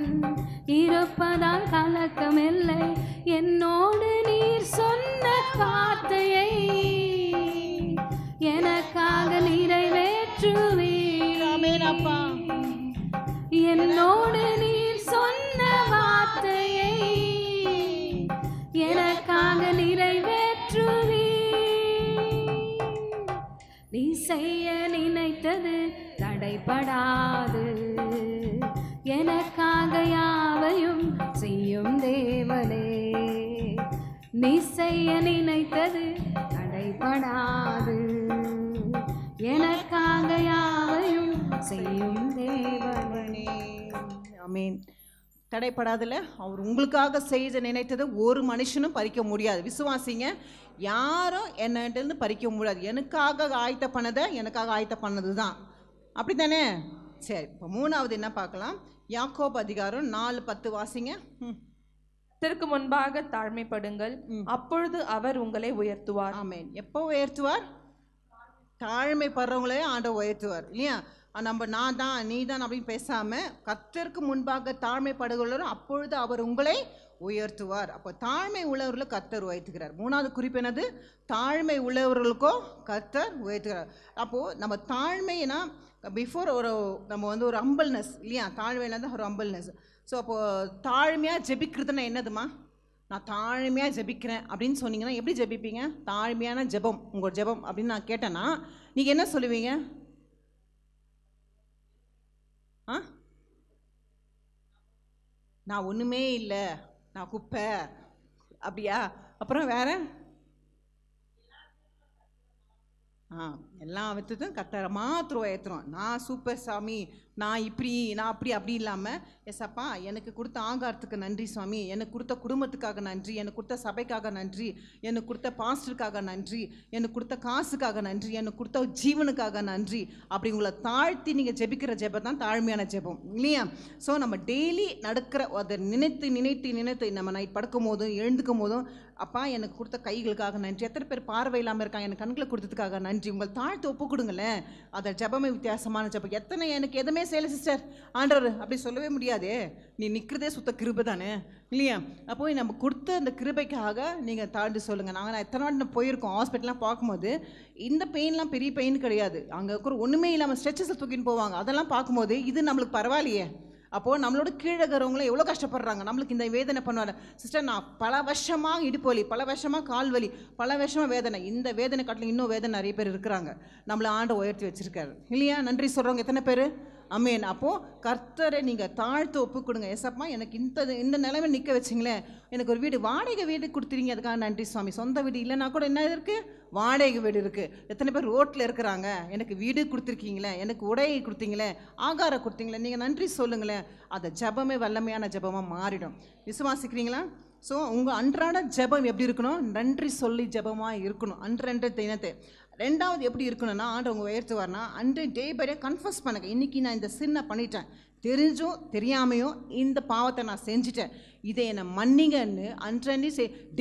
இருப்பதால் கலக்கமில்லை. என்னோடு நீர் சொன்ன வார்த்தையை எனக்காக நிறைவேற்றுவீர். என்னோடு நீர் சொன்ன வார்த்தையை எனக்காக நிறைவேற்றுவீர். நீ செய்ய நினைத்தது தடைபடாது. எனக்காக யாவையும் செய்யும் தேவனே. நீ செய்ய நினைத்தது தடைபடாது. எனக்காக யாவையும் செய்யும் தேவனே.
ஆமென். தடைப்படாதுல அவர் உங்களுக்காக செய்ய நினைத்ததை ஒரு மனுஷனும் பறிக்க முடியாது. விசுவாசிங்க, யாரும் என்னன்னு பறிக்க முடியாது. எனக்காக ஆயத்த பண்ணதை எனக்காக ஆயத்த பண்ணது தான். அப்படி தானே? சரி, இப்போ மூணாவது என்ன பார்க்கலாம்? யாக்கோபு அதிகாரம் 4:10 வாசிங்க.
கர்த்தருக்கு முன்பாக தாழ்மைப்படுங்கள், அப்பொழுது அவர் உங்களை உயர்த்துவார்.
ஆமென். எப்போ உயர்த்துவார்? தாழ்மைப்படுறவங்களே ஆண்டவர் உயர்த்துவார் இல்லையா? நம்ம நான் தான் நீ தான் அப்படின்னு பேசாமல் கர்த்தருக்கு முன்பாக தாழ்மைப்படுகிறவர்களும் அப்பொழுது அவர் உங்களை உயர்த்துவார். அப்போ தாழ்மை உள்ளவர்களும் கர்த்தர் உயர்த்துகிறார். மூணாவது குறிப்பு என்னது? தாழ்மை உள்ளவர்களுக்கும் கர்த்தர் உயர்த்துகிறார். அப்போது நம்ம தாழ்மைனா பிஃபோர் நம்ம ஒரு ஹம்பிள்னஸ் இல்லையா? தாழ்மையில தான் ஒரு ஹம்பிள்னஸ். ஸோ அப்போது தாழ்மையாக ஜெபிக்கிறதுனா என்னதுமா? நான் தாழ்மையாக ஜெபிக்கிறேன் அப்படின்னு சொன்னீங்கன்னா எப்படி ஜெபிப்பீங்க? தாழ்மையான ஜெபம் உங்களோட ஜெபம் அப்படின்னு நான் கேட்டேன்னா நீங்கள் என்ன சொல்லுவீங்க? நான் ஒன்றுமே இல்லை, நான் குப்பை, அப்படியா? அப்புறம் வேற எல்லாம் வித்துட்டும் கர்த்தரை மாத்திரம் ஏற்றுறோம். நான் சூப்பர் சாமி, நான் இப்படி நான் அப்படி இல்லாமல் எஸ்அப்பா எனக்கு கொடுத்த ஆங்காரத்துக்கு நன்றி சுவாமி, எனக்கு கொடுத்த குடும்பத்துக்காக நன்றி, எனக்கு கொடுத்த சபைக்காக நன்றி, எனக்கு கொடுத்த பாஸ்டருக்காக நன்றி, எனக்கு கொடுத்த காசுக்காக நன்றி, எனக்கு கொடுத்த ஜீவனுக்காக நன்றி. அப்படி உங்களை தாழ்த்தி நீங்கள் ஜெபிக்கிற ஜெபம் தான் தாழ்மையான ஜெபம் இல்லையா? ஸோ நம்ம டெய்லி நடக்கிற அதை நினைத்து நினைத்து நினைத்து நம்ம நைட் படுக்கும் போதும் எழுந்துக்கும் போதும் அப்பா எனக்கு கொடுத்த கைகளுக்காக நன்றி. எத்தனை பேர் பார்வை இல்லாமல் இருக்காங்க, எனக்கு கண்களை கொடுத்ததுக்காக நன்றி. உங்கள் தாழ்த்து ஒப்பு கொடுங்களேன். அதை ஜெபமே வித்தியாசமான ஜெபம். எத்தனை எனக்கு எதுவுமே செய்யலை சிஸ்டர் ஆண்டவர் அப்படி சொல்லவே முடியாதே. நீ நிற்கிறதே சுத்த கிருபை தானே இல்லையா? அப்போ நம்ம கொடுத்த அந்த கிருபைக்காக நீங்கள் தாழ்ந்து சொல்லுங்கள். நான் எத்தனை வாட்டி போயிருக்கோம் ஹாஸ்பிட்டல்லாம் பார்க்கும்போது இந்த பெயின்லாம் பெரிய பெயின் கிடையாது. அங்கே இருக்கிற ஒன்றுமே இல்லாமல் ஸ்ட்ரெச்சஸை தூக்கின்னு போவாங்க. அதெல்லாம் பார்க்கும்போது இது நம்மளுக்கு பரவாயில்லையே. அப்போது நம்மளோட கீழே இருக்கிறவங்களும் எவ்வளோ கஷ்டப்படுறாங்க. நம்மளுக்கு இந்த வேதனை பண்ணுவாங்க. சிஸ்டர் நான் பல வருஷமாக இடுப்பு வலி, பல வருஷமாக கால் வலி, பல வருஷமாக வேதனை, இந்த வேதனை காட்டில் இன்னும் வேதனை நிறைய பேர் இருக்கிறாங்க. நம்மளை ஆண்டை உயர்த்தி வச்சுருக்காரு இல்லையா? நன்றி சொல்கிறவங்க எத்தனை பேர்? அமேன். அப்போது கர்த்தரை நீங்கள் தாழ்த்து ஒப்பு கொடுங்க. எஸ்அப்பா எனக்கு இந்த நிலைமை நிற்க வச்சிங்களேன், எனக்கு ஒரு வீடு வாடகை வீடு கொடுத்துறீங்க, அதுக்காக நன்றி சுவாமி. சொந்த வீடு இல்லைன்னா கூட என்ன இருக்குது? வாடகை வீடு இருக்குது. எத்தனை பேர் ரோட்டில் இருக்கிறாங்க, எனக்கு வீடு கொடுத்துருக்கீங்களே, எனக்கு உடை கொடுத்தீங்களே, ஆகாரம் கொடுத்தீங்களே, நீங்கள் நன்றி சொல்லுங்களேன். அந்த ஜெபமே வல்லமையான ஜெபமாக மாறிடும். விசுவாசிக்கிறீங்களா? ஸோ உங்கள் அன்றாட ஜெபம் எப்படி இருக்கணும்? நன்றி சொல்லி ஜெபமாக இருக்கணும் அன்றன்ற தினத்தை. ரெண்டாவது எப்படி இருக்கணும்னா ஆண்டவங்க உயர்த்துவார்னா அன்று டே பை டே கன்ஃபஸ் பண்ணுங்க. இன்றைக்கி நான் இந்த சின்ன பண்ணிட்டேன், தெரிஞ்சும் தெரியாமையும் இந்த பாவத்தை நான் செஞ்சுட்டேன், இதை என்னை மன்னிங்கன்னு அன்றி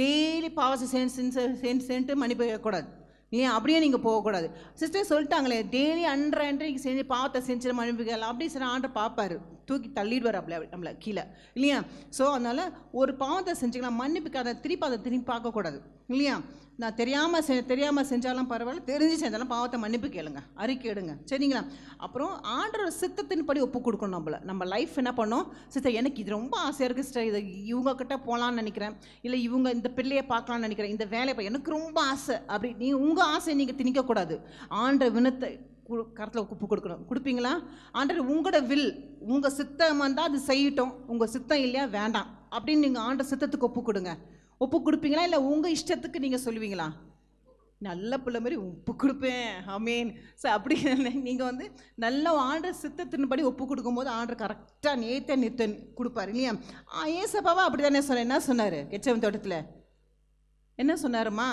டெய்லி பாவத்தை செஞ்சுட்டு மன்னிப்பு கேட்கக்கூடாது இல்லையா? அப்படியே நீங்கள் போகக்கூடாது. சிஸ்டர் சொல்லிட்டாங்களே டெய்லி அன்றைக்கு செஞ்சு பாவத்தை செஞ்சு மன்னிப்பு கேட்கலாம் அப்படி சில ஆண்டை பார்ப்பார், தூக்கி தள்ளிடுவார் நம்மளை கீழே இல்லையா? ஸோ அதனால் ஒரு பாவத்தை செஞ்சுக்கலாம், மன்னிப்புக்காக திருப்பி பார்க்கக்கூடாது இல்லையா? நான் தெரியாமல் செஞ்சாலும் பரவாயில்ல, தெரிஞ்சு செஞ்சாலும் பாவத்தை மன்னிப்பு கேளுங்க, அறிக்கை எடுங்க, சரிங்களா? அப்புறம் ஆண்டோட சித்தத்தின் படி ஒப்பு கொடுக்கணும். நம்ம லைஃப் என்ன பண்ணோம்? சிஸ்டர் எனக்கு இது ரொம்ப ஆசையாக இருக்குது சிஸ்டர், இதை இவங்கக்கிட்ட போகலான்னு நினைக்கிறேன், இல்லை இவங்க இந்த பிள்ளையை பார்க்கலான்னு நினைக்கிறேன், இந்த வேலையை எனக்கு ரொம்ப ஆசை, அப்படி உங்கள் ஆசையை நீங்கள் திணிக்கக்கூடாது. ஆண்ட வினத்தை கரத்தில் ஒப்பு கொடுக்கணும். கொடுப்பீங்களா? ஆண்டவர் உங்களோட வில், உங்கள் சித்தம் வந்தால் அது செய்யட்டும், உங்கள் சித்தம் இல்லையா வேண்டாம் அப்படின்னு நீங்கள் ஆண்டவர் சித்தத்துக்கு ஒப்பு கொடுங்க. ஒப்பு கொடுப்பீங்களா? இல்லை உங்கள் இஷ்டத்துக்கு நீங்கள் சொல்லுவீங்களா? நல்ல பிள்ளை மாதிரி ஒப்பு கொடுப்பேன் ஆமேன். ஸோ அப்படி நீங்கள் வந்து நல்ல ஆண்டர் சித்தத்தின்படி ஒப்பு கொடுக்கும்போது ஆண்டர் கரெக்டாக நேற்று கொடுப்பார் இல்லையா? ஏசப்பாவா அப்படி தானே சொன்னேன். என்ன சொன்னார் கெச்சவன் தோட்டத்தில்? என்ன சொன்னாருமா?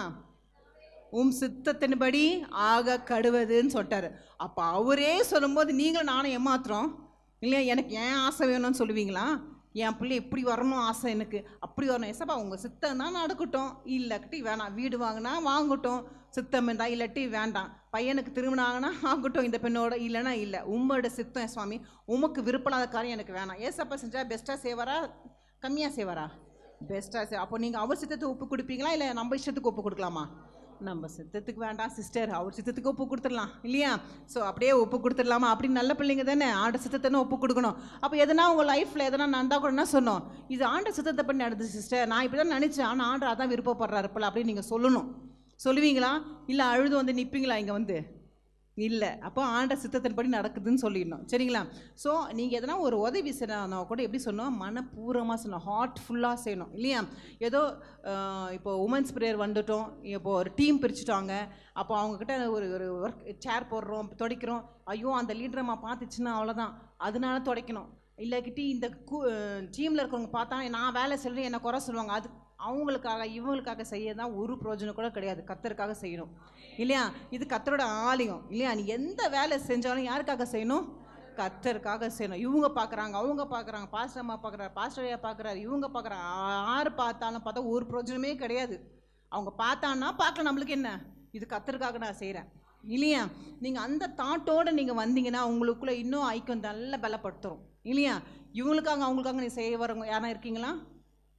சித்தத்தின்படி ஆக கடுவதுன்னு சொல்லிட்டாரு. அப்போ அவரே சொல்லும்போது நீங்களும் நானும் ஏமாத்துறோம் இல்லையா? எனக்கு ஏன் ஆசை வேணும்னு சொல்லுவீங்களா? என் பிள்ளை இப்படி வரணும் ஆசை, எனக்கு அப்படி வரணும். ஏசப்பா உங்கள் சித்தம் தான் நடக்கட்டும், இல்லாட்டி வேணாம். வீடு வாங்கினா வாங்கட்டும், சித்தம் இருந்தால், இல்லாட்டி வேண்டாம். பையனுக்கு திருமணம் ஆகினா ஆகட்டும் இந்த பெண்ணோட, இல்லைன்னா இல்லை. உங்களோட சித்தம் சுவாமி, உமக்கு விருப்பலாத காரியம் எனக்கு வேணாம். ஏசப்பா செஞ்சால் பெஸ்ட்டாக செய்வாரா கம்மியாக செய்வாரா? பெஸ்ட்டாக செய்வார். அப்போ நீங்கள் அவர் சித்தத்துக்கு ஒப்பு கொடுப்பீங்களா இல்லை நம்ம இஷ்டத்துக்கு ஒப்பு கொடுக்கலாமா? நம்ம சித்தத்துக்கு வேண்டாம் சிஸ்டர், அவர் சித்தத்துக்கு ஒப்பு கொடுத்துடலாம் இல்லையா? ஸோ அப்படியே ஒப்பு கொடுத்துடலாமா? அப்படின்னு நல்ல பிள்ளைங்க தானே, ஆண்டர் சித்தத்தை ஒப்பு கொடுக்கணும். அப்போ எதனா உங்கள் லைஃப்பில் எதனா நடந்தா கூட என்ன சொன்னோம்? இது ஆண்டர் சித்தத்தை பண்ணி நடந்துச்சு சிஸ்டர், நான் இப்படி தான் நினச்சேன், ஆனால் ஆண்டர் அதான் விருப்பப்படுறாரு போல அப்படின்னு நீங்கள் சொல்லணும். சொல்லுவீங்களா? இல்லை அழுது வந்து நிற்பீங்களா இங்கே வந்து? இல்லை. அப்போ ஆண்டர் சித்தத்தின்படி நடக்குதுன்னு சொல்லிடணும். சரிங்களா? ஸோ நீங்கள் எதனா ஒரு உதவி செய்யணும் கூட எப்படி சொன்னோம்? மனப்பூர்வமாக சொன்னோம், ஹார்ட்ஃபுல்லாக செய்யணும் இல்லையா? ஏதோ இப்போ உமன்ஸ் ப்ரேயர் வந்துட்டோம், இப்போ ஒரு டீம் பிரிச்சுட்டாங்க, அப்போ அவங்கக்கிட்ட ஒரு ஒர்க் சேர் போடுறோம், துடைக்கிறோம், ஐயோ அந்த லீடரம்மா பார்த்துச்சுன்னா அவ்வளோதான், அதனால துடைக்கணும். இல்லைக்கிட்டி இந்த டீமில் இருக்கிறவங்க பார்த்தா நான் வேலை செய்கிறேன் என்னை குறை சொல்லுவாங்க, அது அவங்களுக்காக இவங்களுக்காக செய்ய தான் ஒரு பிரயோஜனம் கூட கிடையாது. கர்த்தருக்காக செய்யணும் இல்லையா? இது கர்த்தரோட ஆலயம் இல்லையா? நீ எந்த வேலை செஞ்சாலும் யாருக்காக செய்யணும்? கர்த்தருக்காக செய்யணும். இவங்க பார்க்குறாங்க, அவங்க பார்க்குறாங்க, பாஸ்டர் அம்மா பார்க்குறாரு, பாஸ்டர் ஐயா பார்க்குறாரு, இவங்க பார்க்குறாங்க, யார் பார்த்தாலும் பார்த்தா ஒரு பிரயோஜனமே கிடையாது. அவங்க பார்த்தான்னா பார்க்கலாம், நம்மளுக்கு என்ன, இது கர்த்தருக்காக நான் செய்கிறேன் இல்லையா? நீங்கள் அந்த தாட்டோடு நீங்கள் வந்தீங்கன்னா உங்களுக்குள்ளே இன்னும் ஐக்கியம் நல்லா பலப்படுத்துகிறோம் இல்லையா? இவங்களுக்காக அவங்களுக்காக நீ செய்ய வரவங்க யாரா இருக்கீங்களா?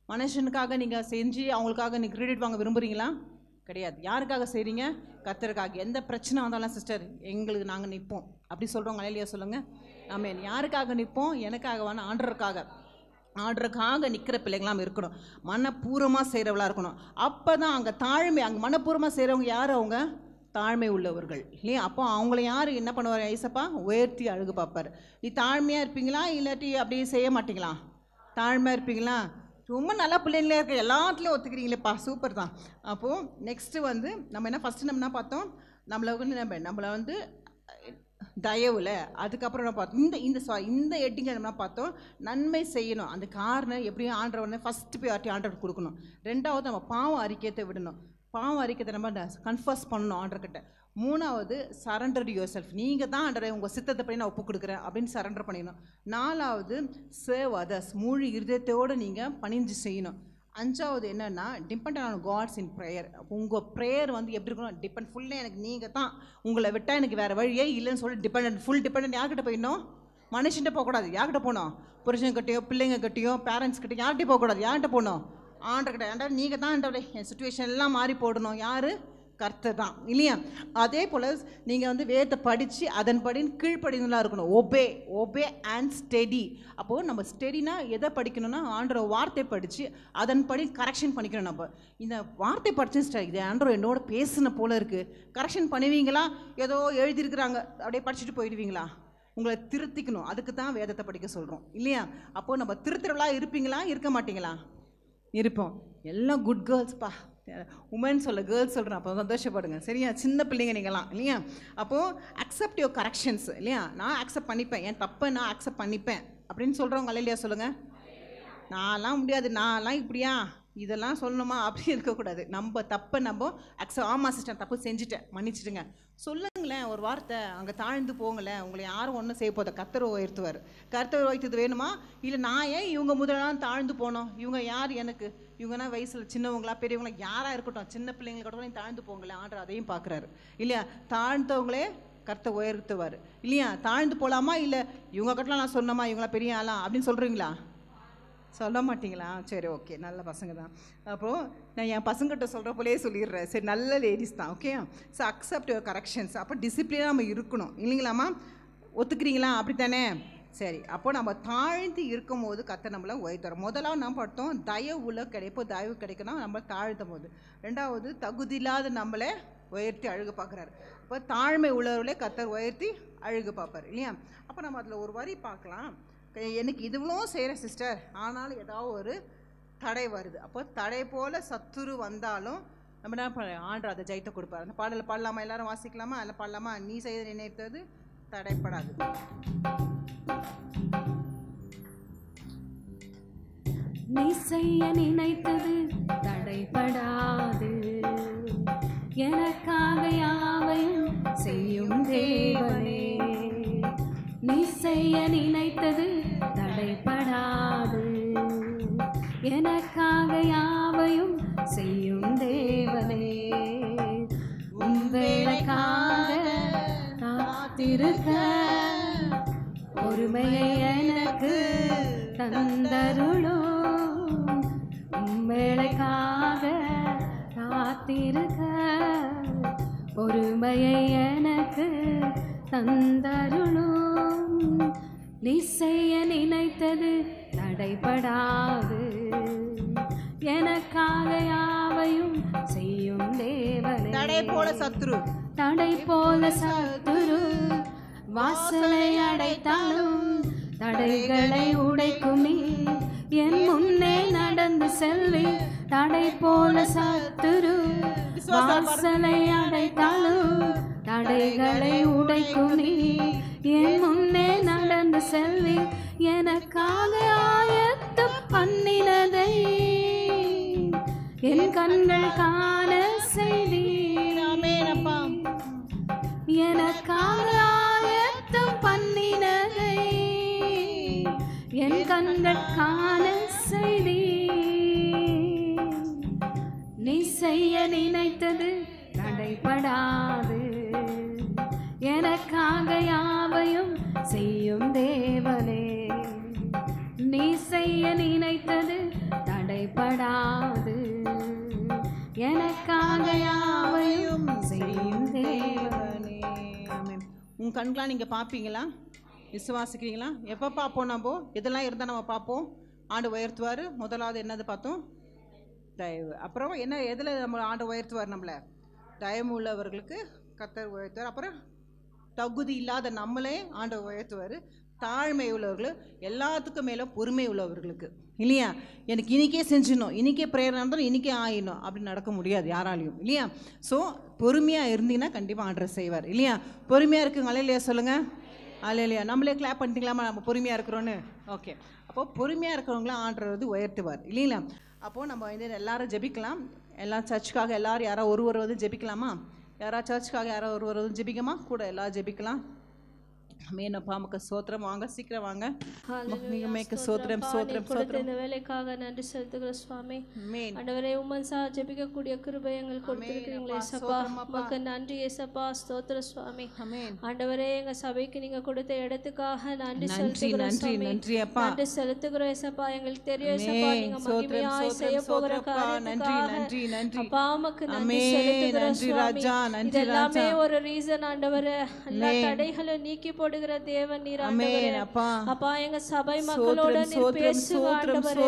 மனுஷனுக்காக நீங்கள் செஞ்சு அவங்களுக்காக நீங்கள் கிரெடிட் வாங்க விரும்புகிறீங்களா? கிடையாது. யாருக்காக செய்கிறீங்க? கர்த்தருக்காக. எந்த பிரச்சனை வந்தாலும் சிஸ்டர் எங்களுக்கு நாங்கள் நிற்போம் அப்படி சொல்கிறவங்க இல்லையா? சொல்லுங்கள் ஆமென். யாருக்காக நிற்போம்? எனக்காக வேணா, ஆண்டருக்காக நிற்கிற பிள்ளைங்களாம் இருக்கணும். மனப்பூர்வமாக செய்கிறவளாக இருக்கணும். அப்போ தான் அங்கே தாழ்மை, அங்கே மனப்பூர்வமாக செய்கிறவங்க யார்? அவங்க தாழ்மை உள்ளவர்கள் இல்லையா? அப்போ அவங்கள யார் என்ன பண்ணுவார்? ஐசப்பா உயர்த்தி அழகு பார்ப்பார். நீ தாழ்மையாக இருப்பீங்களா இல்லாட்டி அப்படியே செய்ய மாட்டீங்களா? தாழ்மையாக இருப்பீங்களா? ரொம்ப நல்லா பிள்ளைங்களே இருக்க, எல்லாத்துலேயும் ஒத்துக்கிறீங்களேப்பா, சூப்பர் தான். அப்போது நெக்ஸ்ட்டு வந்து நம்ம என்ன ஃபஸ்ட்டு நம்ம என்ன பார்த்தோம்? நம்மளை வந்து தயவுல, அதுக்கப்புறம் என்ன பார்த்தோம்? இந்த ஹெட்டிங்கை நம்ம பார்த்தோம், நன்மை செய்யணும். அந்த காரணம் எப்படியும் ஆண்டவனை ஃபஸ்ட்டு ப்ரியாரிட்டி ஆண்டவர் கொடுக்கணும். ரெண்டாவது நம்ம பாவம் அறிக்கையத்தை விடணும், பாவம் அறிக்கையத்தை நம்ம கன்ஃபர்ஸ் பண்ணணும் ஆண்டர்கிட்ட. மூணாவது சரண்டர் டு யுவர் செல்ஃப், நீங்கள் தான் ஆண்டரை உங்கள் சித்தத்தை பண்ணி நான் ஒப்பு கொடுக்குறேன் அப்படின்னு சரண்டர் பண்ணிடணும். நாலாவது சேவ் அதர்ஸ், முழு இருதயத்தோடு நீங்கள் பணிஞ்சு செய்யணும். அஞ்சாவது என்னென்னா depend on gods in prayer. உங்கள் ப்ரேயர் வந்து எப்படி இருக்கணும்? டிபெண்ட் ஃபுல்லாக எனக்கு நீங்கள் தான், உங்களை விட்டால் எனக்கு வேறு வழியே இல்லைன்னு சொல்லி ஃபுல் டிபெண்ட் யார்கிட்ட போயிடணும்? மனுஷன்கிட்ட போகக்கூடாது. யார்கிட்ட போகணும்? புருஷன்கிட்டையோ பிள்ளைங்க கிட்டையோ பேரண்ட்ஸ் கிட்டையோ யார்கிட்டையும் போகக்கூடாது. யார்கிட்ட போகணும்? ஆண்டர்கிட்ட. ஆண்டவர் நீங்கள் தான் ஆண்டவரே என் சுச்சுவேஷன் எல்லாம் மாறி போடணும். யார்? கர்த்தர் தான் இல்லையா? அதே போல் நீங்கள் வந்து வேதத்தை படித்து அதன்படி கீழ்ப்படினதாக இருக்கணும். Obey and steady. அப்போது நம்ம ஸ்டெடினா எதை படிக்கணும்னா ஆண்டோட வார்த்தை படித்து அதன்படி கரெக்ஷன் பண்ணிக்கணும். நம்ம இந்த வார்த்தை படிச்சு இது ஆண்டவர் என்னோட பேசுன போல இருக்குது, கரெக்ஷன் பண்ணுவீங்களா? ஏதோ எழுதியிருக்கிறாங்க அப்படியே படிச்சுட்டு போயிடுவீங்களா? உங்களை திருத்திக்கணும். அதுக்கு தான் வேதத்தை படிக்க சொல்கிறோம் இல்லையா? அப்போது நம்ம திருத்துறவளா இருப்பீங்களா? இருக்க மாட்டீங்களா? இருப்போம். எல்லாம் குட் கேர்ள்ஸ்ப்பா, உமன் சொல்ல கேர்ள்ஸ் சொல்கிறேன், அப்போ சந்தோஷப்படுங்க சரியா? சின்ன பிள்ளைங்க நீங்களாம் இல்லையா? அப்போது அக்செப்ட் யுவர் கரெக்ஷன்ஸ் இல்லையா? நான் அக்செப்ட் பண்ணிப்பேன், என் தப்பை நான் அக்செப்ட் பண்ணிப்பேன் அப்படின்னு சொல்கிறவங்க இல்லையா? சொல்லுங்கள். நான்லாம் முடியாது, நான்லாம் இப்படியா இதெல்லாம் சொல்லணுமா அப்படி இருக்கக்கூடாது. நம்ம தப்பை நம்ம ஆமாம் சிஸ்டர் தப்பு செஞ்சுட்டேன் மன்னிச்சிடுங்க சொல்லுங்களேன் ஒரு வார்த்தை. அங்கே தாழ்ந்து போங்களேன், உங்களை யாரும் ஒன்றும் செய்ய போத. கர்த்தர் உயர்த்துவார். கர்த்தர் உயர்த்தது வேணுமா? இல்லை நான் ஏன் இவங்க முதலாம் தாழ்ந்து போனோம்? இவங்க யார் எனக்கு? இவங்கன்னா வயசில் சின்னவங்களா பெரியவங்களா யாராக இருக்கட்டும், சின்ன பிள்ளைங்களை கூட தாழ்ந்து போங்களேன், ஆண்டவர் அதையும் பார்க்குறாரு இல்லையா? தாழ்ந்தவங்களே கர்த்தர் உயர்த்துவார் இல்லையா? தாழ்ந்து போகலாமா? இல்லை இவங்க கட்டலாம் நான் சொன்னோமா இவங்களா பெரிய ஆளா அப்படின்னு சொல்கிறீங்களா? சொல்ல மாட்டிங்களா? சரி ஓகே, நல்ல பசங்க தான். அப்போது நான் என் பசங்கிட்ட சொல்கிற போலே சொல்லிடுறேன். சரி நல்ல லேடிஸ் தான். Okay, so accept your corrections. அப்போ டிசிப்ளினாக நம்ம இருக்கணும் இல்லைங்களாம்மா? ஒத்துக்கிறீங்களா? அப்படி தானே? சரி, அப்போது நம்ம தாழ்ந்து இருக்கும் போது கர்த்தர் நம்மளை உயர்த்துறோம். முதலாவது நம்ம பார்த்தோம் தயவுல கிடைப்போ, தயவு கிடைக்கணும் நம்ம தாழ்த்தும் போது. ரெண்டாவது தகுதியில்லாத நம்மளை உயர்த்தி அழகு பார்க்குறாரு. இப்போ தாழ்மை உள்ளவர்களே கர்த்தர் உயர்த்தி அழகு பார்ப்பார் இல்லையா? அப்போ நம்ம அதில் ஒரு வரி பார்க்கலாம். எனக்கு இதுவளோ செய்கிற சிஸ்டர், ஆனாலும் ஏதாவது ஒரு தடை வருது. அப்போ தடை போல் சத்துரு வந்தாலும் நம்ம என்ன பண்ண, ஆண்டவர் அதை ஜெயித்த கொடுப்பார். அந்த பாடலை பாடலாமா? எல்லாரும் வாசிக்கலாமா? அதில் பாடலாமா? நீ செய்து நினைத்தது தடைப்படாது.
நீ செய்ய நினைத்தது தடைபடாது, எனக்காக யாவையும் செய்யும் தேவனே. நீ செய்ய நினைத்தது தடைபடாது, எனக்காக யாவையும் செய்யும் தேவனே. உன் வேலைக்காக காத்திருக்க பொறுமையை எனக்கு தந்தருளும். வேளைக்காக காத்திருக்க பொறுமையை எனக்கு தந்தருளும். நீ செய்ய நினைத்தது தடைபடாது, எனக்காக யாவையும் செய்யும் தேவனே.
தடை போல சத்துரு,
தடை போல சத்துரு வாசலை அடைத்தாலும் தடைகளை உடைக்கும் நீ என் முன்னே நடந்து செல்வி. தடை போல சத்துரு வாசலை அடைத்தாலும் தடைகளை உடைக்கும் நீ என் முன்னே நடந்து செல்வி. எனக்காக ஆயத்தம் பண்ணினதை என் கண்கள் காண செய்தீரப்பா. எனக்காக ஆயத்தம் பண்ணினதை என் கண்கள் காண செய்தீ. நீ செய்ய நினைத்தது தடைபடாது, எனக்காக யாவையும் செய்யும் தேவனே. நீ செய்ய நினைத்தது தடைபடாது, எனக்காக யாவையும் செய்யும் தேவனே.
உன் கண்களாக நீங்கள் பார்ப்பீங்களா? விசுவாசிக்கிறீங்களா? எப்போ பார்ப்போம்? நம்ம இதெல்லாம் இருந்தால் நம்ம பார்ப்போம். ஆண்டு உயர்த்துவார். முதலாவது என்னது பார்த்தோம்? தயவு. அப்புறம் என்ன, எதில் நம்ம ஆண்டு உயர்த்துவார்? நம்மளை தயவு உள்ளவர்களுக்கு கர்த்தர் உயர்த்துவார். அப்புறம் தகுதி இல்லாத நம்மளே ஆண்டு உயர்த்துவார். தாழ்மை உள்ளவர்கள், எல்லாத்துக்கும் மேலே பொறுமை உள்ளவர்களுக்கு இல்லையா? எனக்கு இன்றைக்கே செஞ்சிடணும், இன்றைக்கே ப்ரேயர் நடந்தாலும் இன்றைக்கே ஆயிடணும் அப்படி நடக்க முடியாது யாராலையும் இல்லையா? ஸோ பொறுமையாக இருந்தீங்கன்னா கண்டிப்பாக ஆண்டவர் செய்வார் இல்லையா? பொறுமையாக இருக்குங்களா இல்லையா? சொல்லுங்கள் அல்லையா. நம்மளே கிளாப் பண்ணிட்டீங்களாமா நம்ம பொறுமையாக இருக்கிறோன்னு? ஓகே. அப்போது பொறுமையாக இருக்கிறவங்களாம் ஆண்டவர் வந்து உயர்த்துவார் இல்லைங்களா? அப்போது நம்ம வந்து எல்லாரும் ஜெபிக்கலாம். எல்லாம் சர்ச்சுக்காக எல்லோரும் யாரோ ஒருவர் வந்து ஜெபிக்கலாமா? யாராவது சர்ச்சுக்காக யாரோ ஒருவர் வந்து ஜெபிக்கமா? கூட எல்லோரும் ஜெபிக்கலாம். மேனப்பா மக்க சோத்திரம். வாங்க சீக்கிரம் வாங்க. மேக்க சோத்திரம் சோத்திரம் சோத்திரம்.
இந்த வேலைக்காக நன்றி செலுத்துகிறோம் சுவாமி. ஆண்டவரே உம்மன்சா ஜெபிக்கக்கூடிய கிருபை எங்களுக்கு கொடுத்திருக்கிறீங்களே ஏசப்பா, உமக்கு நன்றி ஏசப்பா. ஸ்தோத்திரம் சுவாமி. ஆண்டவரே எங்க சபைக்கு நீங்க கொடுத்த இடத்துக்காக நன்றி செலுத்துகிறோம் சுவாமி. நன்றி செலுத்துகிறோம் ஏசப்பா. எங்களுக்கு தெரியும் ஏசப்பா நீங்க மகிமையாய் செய்ய போகிற காரியத்துக்காக அப்பா உமக்கு நன்றி செலுத்துகிறோம் சுவாமி. இதெல்லாமே ஒரு ரீசன் ஆண்டவரே. எல்லா தடைகளும் நீக்கி போடுகிற தேவன் நீர் ஆண்டவரே. அப்பா எங்க சபை மக்களோட நீர் பேசுங்க ஆண்டவரே.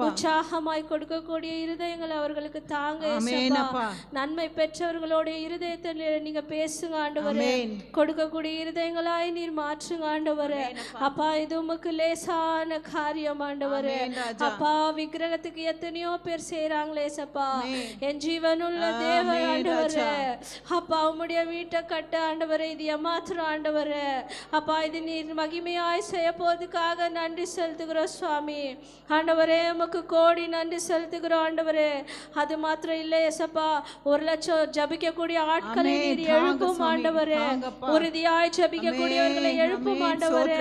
உற்சாகமாய் கொடுக்கக்கூடிய இருதயங்களை அவர்களுக்கு தாங்க ஏசப்பா. நன்மை பெற்றவர்களோட இருதயத்தில் நீங்க பேசுங்க ஆண்டவரே. கொடுக்கக்கூடிய இருதயங்களாய் நீர் மாற்றுங்க ஆண்டவரே. அப்பா இது உமக்கு லேசான காரியம் ஆண்டவரே. அப்பா விக்கிரகத்துக்கு எத்தனையோ பேர் செய்யறாங்களே ஏசப்பா. என் ஜீவனுள்ள தேவன் ஆண்டவரே. அப்பா உம்முடைய வீட்டை கட்ட ஆண்டவரே. இது ஏமாத்துறோம் ஆண்டவரே. அப்பா இது நீர் மகிமையாய் செய்ய போவதுக்காக நன்றி செலுத்துகிறோம் சுவாமி. ஆண்டவரே உமக்கு கோடி நன்றி செலுத்துகிறோம் ஆண்டவரே. அது மாத்திரம் இல்லை ஏசப்பா, 1 லட்சம் ஜபிக்கக்கூடிய ஆட்களை நீர் எழுப்பும் ஆண்டவரே. உறுதியாய் ஜபிக்கக்கூடியவர்களை எழுப்பும் ஆண்டவரே.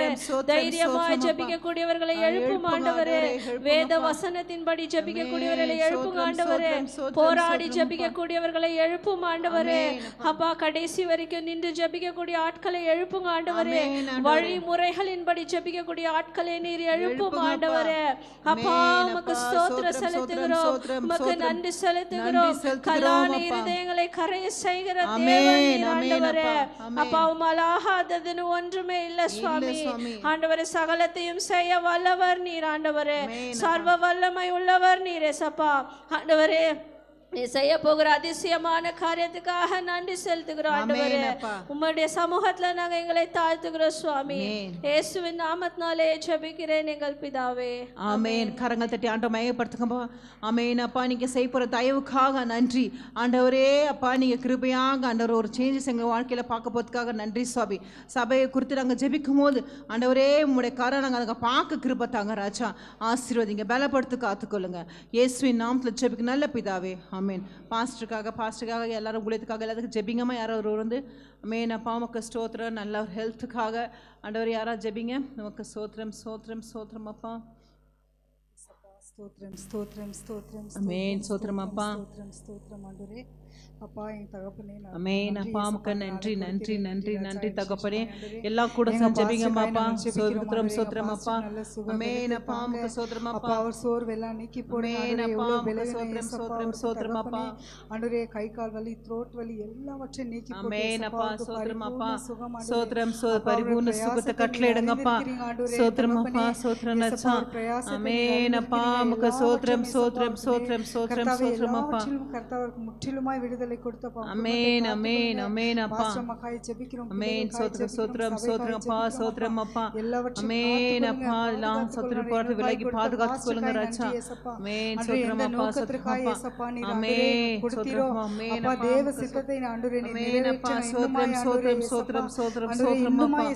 தைரியமாய் ஜபிக்கக்கூடியவர்களை எழுப்பும் ஆண்டவரே. வேத வசனத்தின்படி ஜபிக்கக்கூடியவர்களை எழுப்பும் ஆண்டவரே. போராடி ஜபிக்கக்கூடியவர்களை எழுப்பும் ஆண்டவரே. அப்பா கடைசி வரைக்கும் நின்று ஜபிக்கக்கூடிய ஆட்களை எழுப்புங்க ஆண்டவரே. வழிமுறைகளின்படி ஜெபிக்கக்கூடிய ஆட்களை நீர் எழுப்பும் ஆண்டவரே. அப்பா உமக்கு ஸ்தோத்திரம் செலுத்துகிறோம், உமக்கு நன்றி செலுத்துகிறோம். கல்லான இருதயங்களை கரைய செய்கிற தேவன் நீர் ஆண்டவரே. அப்பா உம்மால் ஆகாததுன்னு ஒன்றுமே இல்லை சுவாமி. ஆண்டவரே சகலத்தையும் செய்ய வல்லவர் நீர் ஆண்டவரே. சர்வ வல்லமை உள்ளவர் நீர் ஏசப்பா. ஆண்டவரே நீ செய்ய போகிற அதிசயமான காரியத்துக்காக நன்றி செலுத்துகிறோம் ஆண்டவரே. உம்முடைய சமூகத்துல நாங்க எங்களை தாழ்த்துகிறோம் சுவாமி. இயேசுவின் நாமத்தினாலே ஜெபிக்கிறேன் எங்கள் பிதாவே.
ஆமென். கரங்கள் தட்டி ஆண்டவரை மகிமைப்படுத்துங்கப்பா. ஆமென். அப்பா நீங்க செய்ய போற தயவுக்காக நன்றி ஆண்டவரே. அப்பா நீங்க கிருபையாக ஆண்டவர் ஒரு சேஞ்சஸ் எங்க வாழ்க்கையில பார்க்க போறதுக்காக நன்றி சுவாமி. சபையை குறித்து நாங்கள் ஜெபிக்கும் போது ஆண்டவரே உங்களுடைய கரை நாங்கள் பார்க்க கிருபை தாங்க ராஜா. ஆசீர்வதிங்க, பலப்படுத்து, காத்துக்கொள்ளுங்க. இயேசுவின் நாமத்தில் ஜெபிக்க நல்ல பிதாவே. ஆமென். பாஸ்டருக்காக எல்லாரும் ஊழியத்துக்காக எல்லாத்துக்கும் ஜெபிங்கம்மா. யாரோ ஒரு வந்து ஆமென். அப்பா உமக்கு ஸ்தோத்திரம். நல்ல ஒரு ஹெல்த்துக்காக ஆண்டவர் யாரா ஜெபிங்க. நமக்கு ஸ்தோத்திரம் ஸ்தோத்திரம் ஸ்தோத்திரம் அப்பா.
ஸ்தோத்திரம் ஸ்தோத்திரம் ஸ்தோத்திரம்
ஆமென். ஸ்தோத்திரம் அப்பா.
ஸ்தோத்திரம் ஸ்தோத்திரம் ஆண்டவரே. அப்பா என் தகப்பனே
ஆமென். அப்பா உமக்கு நன்றி நன்றி நன்றி நன்றி தகப்பனே. எல்லாம் கூட ஜெபிங்கம்மா அப்பா. ஸ்தோத்திரம் ஸ்தோத்திரம் அப்பா. ஆமென். அப்பா உமக்கு ஸ்தோத்திரம் அப்பா.
அவர் சோர்வெல்லாம் நீக்கி போடுங்க
அப்பா. ஸ்தோத்திரம் ஸ்தோத்திரம் ஸ்தோத்திரம் அப்பா.
ஆண்டவரே கை கால் வலி த்ரோட் வலி எல்லாவற்றையும் நீக்கி போடுங்க.
ஆமென் அப்பா. ஸ்தோத்திரம் அப்பா. ஸ்தோத்திரம் பரிபூர்ண சுகத்தை கட்டளையிடுங்கப்பா. ஸ்தோத்திரம் அப்பா. ஸ்தோத்திரம் ராஜா. ஆமென் அப்பா உமக்கு ஸ்தோத்திரம் ஸ்தோத்திரம் ஸ்தோத்திரம் ஸ்தோத்திரம் ஸ்தோத்திரம் அப்பா.
கர்த்தாவுக்கு முற்றிலுமாய் விடுதலை கொடுத்தப்பா.
ஆமென் ஆமென் ஆமென் அப்பா.
மக்காய் ஜெபிக்கிறோம்.
ஆமென். ஸ்தோத்திரம் ஸ்தோத்திரம் ஸ்தோத்திரம் அப்பா. ஸ்தோத்திரம் அப்பா. ஆமென் அப்பா. எல்லாம் சத்துரு போட்டு விலகி பாதுகாத்துக் கொள்ளுங்க ராஜா. ஆமென். ஸ்தோத்திரம் அப்பா. ஸ்தோத்திரம் அப்பா. ஆமென். ஸ்தோத்திரம் ஆமென் அப்பா.
தேவ சித்தத்தை ஆண்டவரே
ஆமென் அப்பா. ஸ்தோத்திரம் ஸ்தோத்திரம் ஸ்தோத்திரம் ஸ்தோத்திரம் ஸ்தோத்திரம் அப்பா.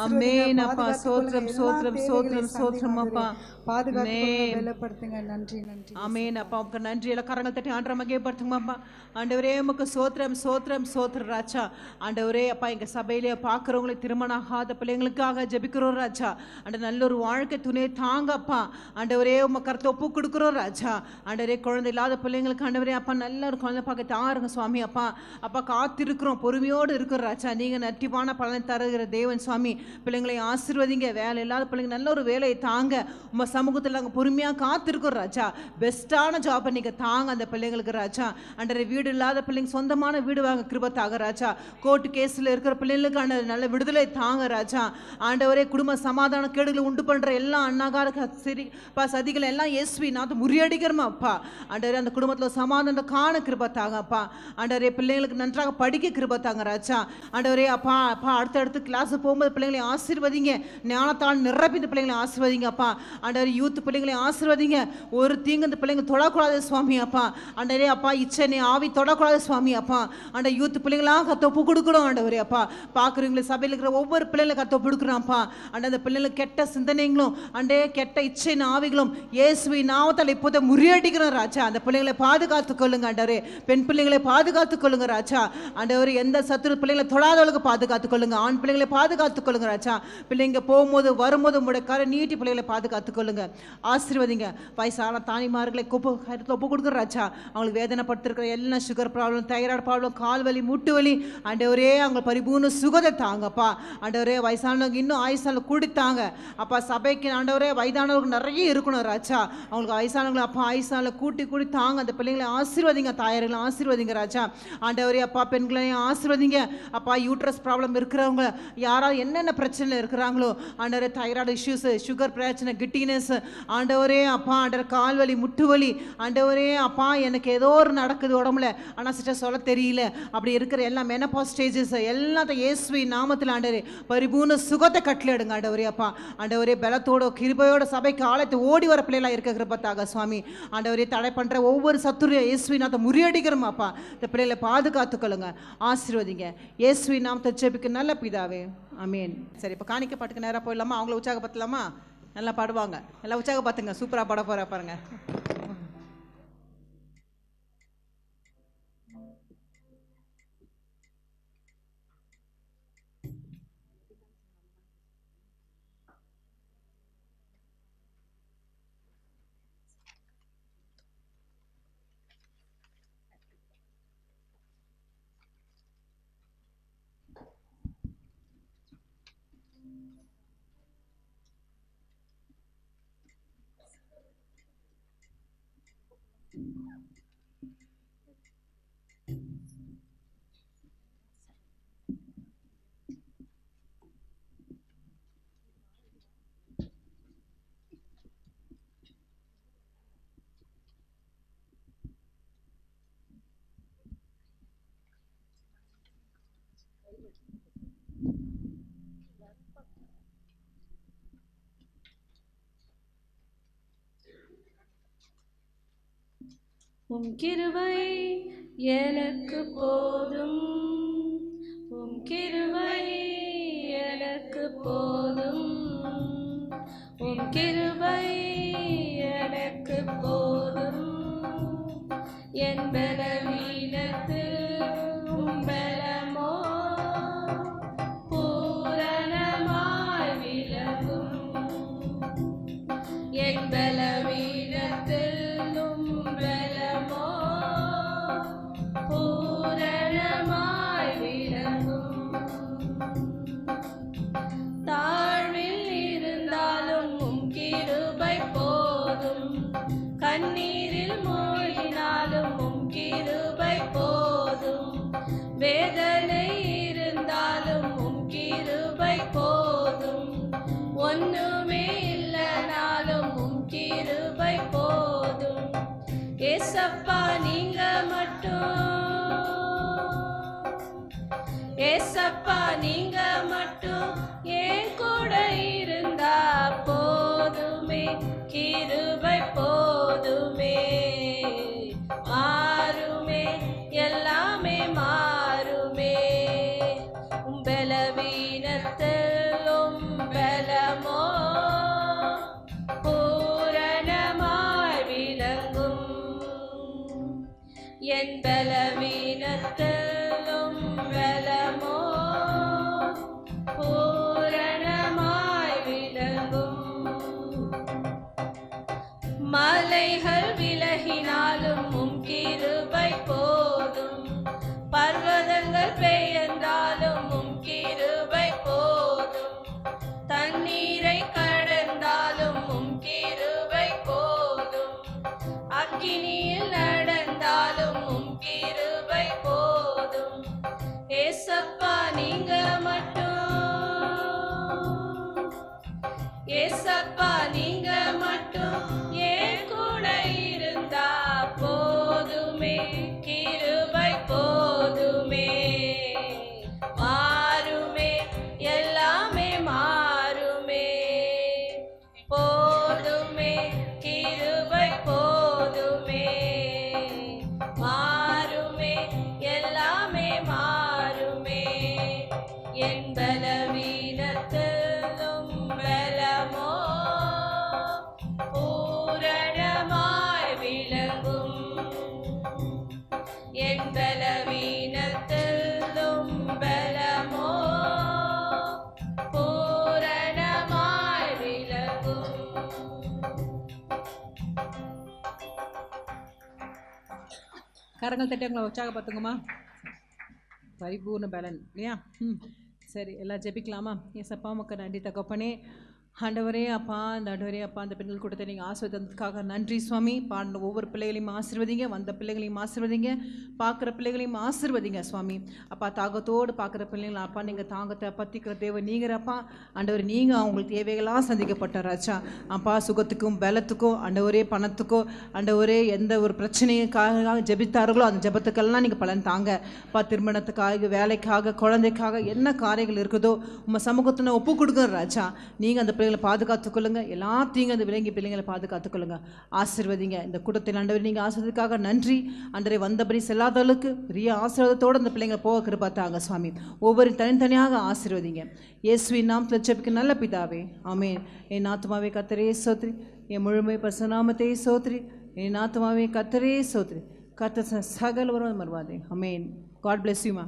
ஆமென் அப்பா. ஸ்தோத்திரம் ஸ்தோத்திரம் ஸ்தோத்திரம் ஸ்தோத்திரம் அப்பா.
பலப்படுத்துங்க. நன்றி நன்றி.
ஆமென் அப்பா. உமக்கு நன்றி. எல்லாம் கரங்கள் தட்டி ஆண்டவரை மகிமைப்படுத்துங்க அப்பா. ஆண்டவரே உமக்கு ஸ்தோத்திரம் ஸ்தோத்திரம் ஸ்தோத்திரம் ராஜா. ஆண்டவரே அப்பா எங்கள் சபையிலே பார்க்குறவங்களை திருமணம் ஆகாத பிள்ளைங்களுக்காக ஜெபிக்கிறோம் ராஜா. ஆண்ட நல்ல ஒரு வாழ்க்கை துணை தாங்கப்பா. ஆண்டவரே உம கருத்தை ஒப்பு கொடுக்குறோம் ராஜா. ஆண்டவரே குழந்தை இல்லாத பிள்ளைங்களுக்கு ஆண்டவரே அப்பா நல்ல ஒரு குழந்தை பார்க்க தாருங்க சுவாமி. அப்பா அப்பா காத்திருக்கிறோம், பொறுமையோடு இருக்கிறோம் ராஜா. நீங்கள் நட்டிப்பான பலனை தருகிற தேவன் சுவாமி. பிள்ளைங்களை ஆசீர்வதிங்க. வேலை இல்லாத பிள்ளைங்க நல்ல ஒரு வேலையை தாங்க. உங்கள் சமூகத்தில் நாங்கள் பொறுமையாக காத்திருக்கிறோம் ராஜா. பெஸ்ட்டான ஜாப்பை நீங்கள் தாங்க அந்த பிள்ளைங்களுக்கு ராஜா. ஆண்டவரே வீடு இல்லாத பிள்ளைங்க சொந்தமான வீடு வாங்க கிருபை தாங்க ராஜா. கோர்ட்டு கேஸில் இருக்கிற பிள்ளைங்களுக்கு ஆண்டவர் நல்ல விடுதலை தாங்க ராஜா. ஆண்டவரே குடும்ப சமாதான கேடுகளை உண்டு பண்ணுற எல்லா அண்ணாகார சதிகளை எல்லாம் இயேசுவி நான் முறியடிக்கிறோமா அப்பா. ஆண்டவரே அந்த குடும்பத்தில் சமாதானம் காண கிருபை தாங்க அப்பா. ஆண்டவரே பிள்ளைங்களுக்கு நன்றாக படிக்க கிருபை தாங்க ராஜா. ஆண்டவரே அப்பா அப்பா அடுத்தடுத்து கிளாஸ் போகும்போது பிள்ளைங்களை ஆசீர்வதிங்க. ஞானத்தால் நிரப்பி இந்த பிள்ளைங்களை ஆசீர்வதிங்க அப்பா. ஆண்டவரே யூத் பிள்ளைங்களை ஆசீர்வதிங்க. ஒரு தீங்கு இந்த பிள்ளைங்க தொடக்கூடாது சுவாமி அப்பா. ஆண்டவரே அப்பா இச்சனை ஆவி தொடக்கூடாது சுவாமி அப்பா. ஆண்ட யூத் பிள்ளைங்களாம் கத்தொப்பு கொடுக்கணும் ஆண்டவரே அப்பா. பார்க்குறீங்களே சபையில் இருக்கிற ஒவ்வொரு பிள்ளைங்களை கத்தொப்பு கொடுக்குறான்ப்பா. ஆண்ட அந்த பிள்ளைங்களுக்கு கெட்ட சிந்தனைகளும் அண்டே கெட்ட இச்சை ஆவிகளும் இயேசுவை நாமத்தால் இப்போதை முறியடிக்கிறோம் ராஜா. அந்த பிள்ளைங்களை பாதுகாத்துக் கொள்ளுங்க ஆண்டவரே. பெண் பிள்ளைங்களை பாதுகாத்துக் கொள்ளுங்க ராஜா. ஆண்டவரே எந்த சத்துரு பிள்ளைங்களை தொடாதவளுக்கு பாதுகாத்துக் கொள்ளுங்க. ஆண் பிள்ளைங்களை பாதுகாத்துக் கொள்ளுங்க ராஜா. பிள்ளைங்க போகும்போது வரும்போது உங்களுடைய கரை நீட்டி பிள்ளைகளை பாதுகாத்துக் கொள்ளுங்க. ஆசீர்வதிங்க. வயசான தானிமார்களை ஒப்பு கொடுக்குற ராஜா. அவங்களுக்கு வேதனைப்படுத்திருக்கிற எல்லாம் சுகர் ப்ராப்ளம், தைராய்டு ப்ராப்ளம், கால் வலி, முட்டு வலி ஆண்டவரே அவங்க பரிபூர்ண சுகத்தை தாங்கப்பா. ஆண்டவரே வயசானவங்க இன்னும் ஆயுசால கூடித்தாங்க அப்பா. சபைக்கு ஆண்டவரே வயதானவர்கள் நிறைய இருக்கணும் ராஜா. அவங்களுக்கு வயசானவங்களை அப்பா ஆயுசால கூட்டி தாங்க. அந்த பிள்ளைங்களை ஆசீர்வதிங்க. தாயார்களை ஆசீர்வதிங்க ராஜா. ஆண்டவரே அப்பா பெண்களையும் ஆசீர்வதிங்க அப்பா. யூட்ரஸ் ப்ராப்ளம் இருக்கிறவங்க யாராவது என்னென்ன பிரச்சனை இருக்கிறாங்களோ ஆண்டவரே தைராய்டு இஷ்யூஸ், சுகர் பிரச்சனை, கிட்டினஸ் ஆண்டவரே அப்பா. ஆண்டவர் கால் வலி, முட்டு வலி ஆண்டவரே அப்பா எனக்கு ஏதோ ஒரு நடக்குது உடம்புல ஆனால் சிஸ்டர் சொல்ல தெரியல அப்படி இருக்கிற எல்லா மெனபாஸ் ஸ்டேஜஸ் எல்லாத்தையும் இயேசுவி நாமத்தில் ஆண்டவரே பரிபூர்ண சுகத்தை கட்டளையிடுங்க ஆண்டவரே அப்பா. ஆண்டவரே பலத்தோட கிருபையோட சபைக்கு ஆலயத்தை ஓடி வர பிள்ளைகளாக இருக்க கிருபத்தாக சுவாமி. ஆண்டவரே தடை பண்ணுற ஒவ்வொரு சத்துரு இயேசுவி நாமத்தை முறியடிக்கிறோமாப்பா. இந்த பிள்ளைகளை பாதுகாத்துக்கொள்ளுங்க. ஆசீர்வதிங்க. இயேசுவி நாமத்தை ஜெபிக்க நல்ல பிதாவே. ஆமென். சரி இப்போ காணிக்க பாட்டுக்கு நேராக போயிடலாமா? அவங்கள உற்சாகப்படுத்தலாமா? நல்லா பாடுவாங்க. எல்லாம் உற்சாகப்படுத்துங்க. சூப்பராக பாட போகிற பாருங்க.
உம் கிருபை எனக்கு போதும், உம் கிருபை எனக்கு போதும், உம் கிருபை எனக்கு போதும். என் பலவீனத்தில் உம் பலமோ பூரணமாய் விளங்கும். என் பலவீனத்தில் உம் பலமோ பூரணமாய் விளங்கும். தாழ்வில் இருந்தாலும் உம் கிருபை போதும், கண்ணீரில் மூழ்கினாலும் உம் கிருபை போதும், வேதனை இருந்தாலும் உம் கிருபை போதும், ஒண்ணுமே இல்லைனாலும் உம் கிருபை போதும். ஏசப்பா நீங்க மட்டும், ஏசப்பா நீங்க மட்டும் என் கூட இருந்தா போதுமே, கிருபை போதுமே. மாறுமே, எல்லாமே மாறுமே. உம் பலவீனத்தில் உம் பலமோ பூரணமாய் விளங்கும். என் பலவீனத்தில் உம் பலமோ பூரணமாய் விளங்கும். மலைகள் விலகினாலும் உம் கிருபை போதும், பர்வதங்கள் பெயர்ந்தாலும் உம் கிருபை போதும், தண்ணீரை கடந்தாலும் உம் கிருபை போதும், அக்கினியில் நடந்தாலும் உம் கிருபை போதும். ஏசப்பா நீங்க மட்டும், ஏசப்பா நீங்க மட்டும் என் கூட இருந்தா போதுமே, கிருபை போதுமே. மாறுமே, எல்லாமே மாறுமே. போதுமே, கிருபை போதுமே. மாறுமே, எல்லாமே மாறுமே. என் பலவீனத்தில் உம் பலமோ பூரணமாய் விளங்கும். என் பலவீனத்தில் உம் பலமோ பூரணமாய் விளங்கும்.
கரங்கள் தட்டி உங்களை உற்சாகப்படுத்துங்கம்மா. பரிபூர்ண பலன் இல்லையா? சரி, எல்லாம் ஜெபிக்கலாமா? ஏசப்பா உமக்கு நன்றி தகப்பனே. ஆண்டவரே அப்பா, இந்த ஆண்டவரே அப்பா, அந்த பெண்கள் கூட்டத்தை நீங்கள் ஆசீர்வதித்ததுக்காக நன்றி சுவாமி. பாடின ஒவ்வொரு பிள்ளைகளையும் ஆசீர்வதிங்க, வந்த பிள்ளைகளையும் ஆசீர்வதிங்க, பார்க்குற பிள்ளைகளையும் ஆசீர்வதிங்க சுவாமி. அப்பா தாகத்தோடு பார்க்குற பிள்ளைங்களை அப்பா நீங்கள் தாகத்தை பற்றிக்கிற தேவை நீங்கிறப்பா. ஆண்டவர் நீங்கள் அவங்களுக்கு தேவைகளாக சந்திக்கப்பட்ட ராஜா அப்பா. சுகத்துக்கும் பலத்துக்கும் ஆண்டவரே, பணத்துக்கோ ஆண்டவரே, எந்த ஒரு பிரச்சனைக்காக ஜெபித்தார்களோ அந்த ஜெபத்துக்கெல்லாம் நீங்கள் பலன் தாங்க அப்பா. திருமணத்துக்காக, வேலைக்காக, குழந்தைக்காக என்ன காரியங்கள் இருக்குதோ உங்கள் சமூகத்தை ஒப்பு கொடுக்குற ராஜா. நீங்கள் அந்த பிள்ளைகளை பாதுகாத்துக்கொள்ளுங்க, எல்லாத்தையும் அந்த விலங்கி பிள்ளைங்களை பாதுகாத்துக்கொள்ளுங்க, ஆசீர்வதிங்க. இந்த கூட்டத்தில் ஆண்டவர் நீங்கள் ஆசீர்வதிக்காக நன்றி. ஆண்டவரே வந்தபடி செல்லாதவர்களுக்கு பெரிய ஆசீர்வாதத்தோடு அந்த பிள்ளைங்களை போக கிருபாத்தாங்க சுவாமி. ஒவ்வொரு தனித்தனியாக ஆசீர்வதிங்க. இயேசுவின் நாமத்தில் ஜெபிக்க நல்ல பிதாவே, ஆமென். என் ஆத்துமாவே கர்த்தரே ஸ்தோத்திரி, என் முழுமை பரிசுநாமத்தை ஸ்தோத்திரி. என் ஆத்துமாவே கர்த்தரே ஸ்தோத்திரி, கர்த்தர் சகல வரும் மறுவாதே. ஆமென். God bless you, ma.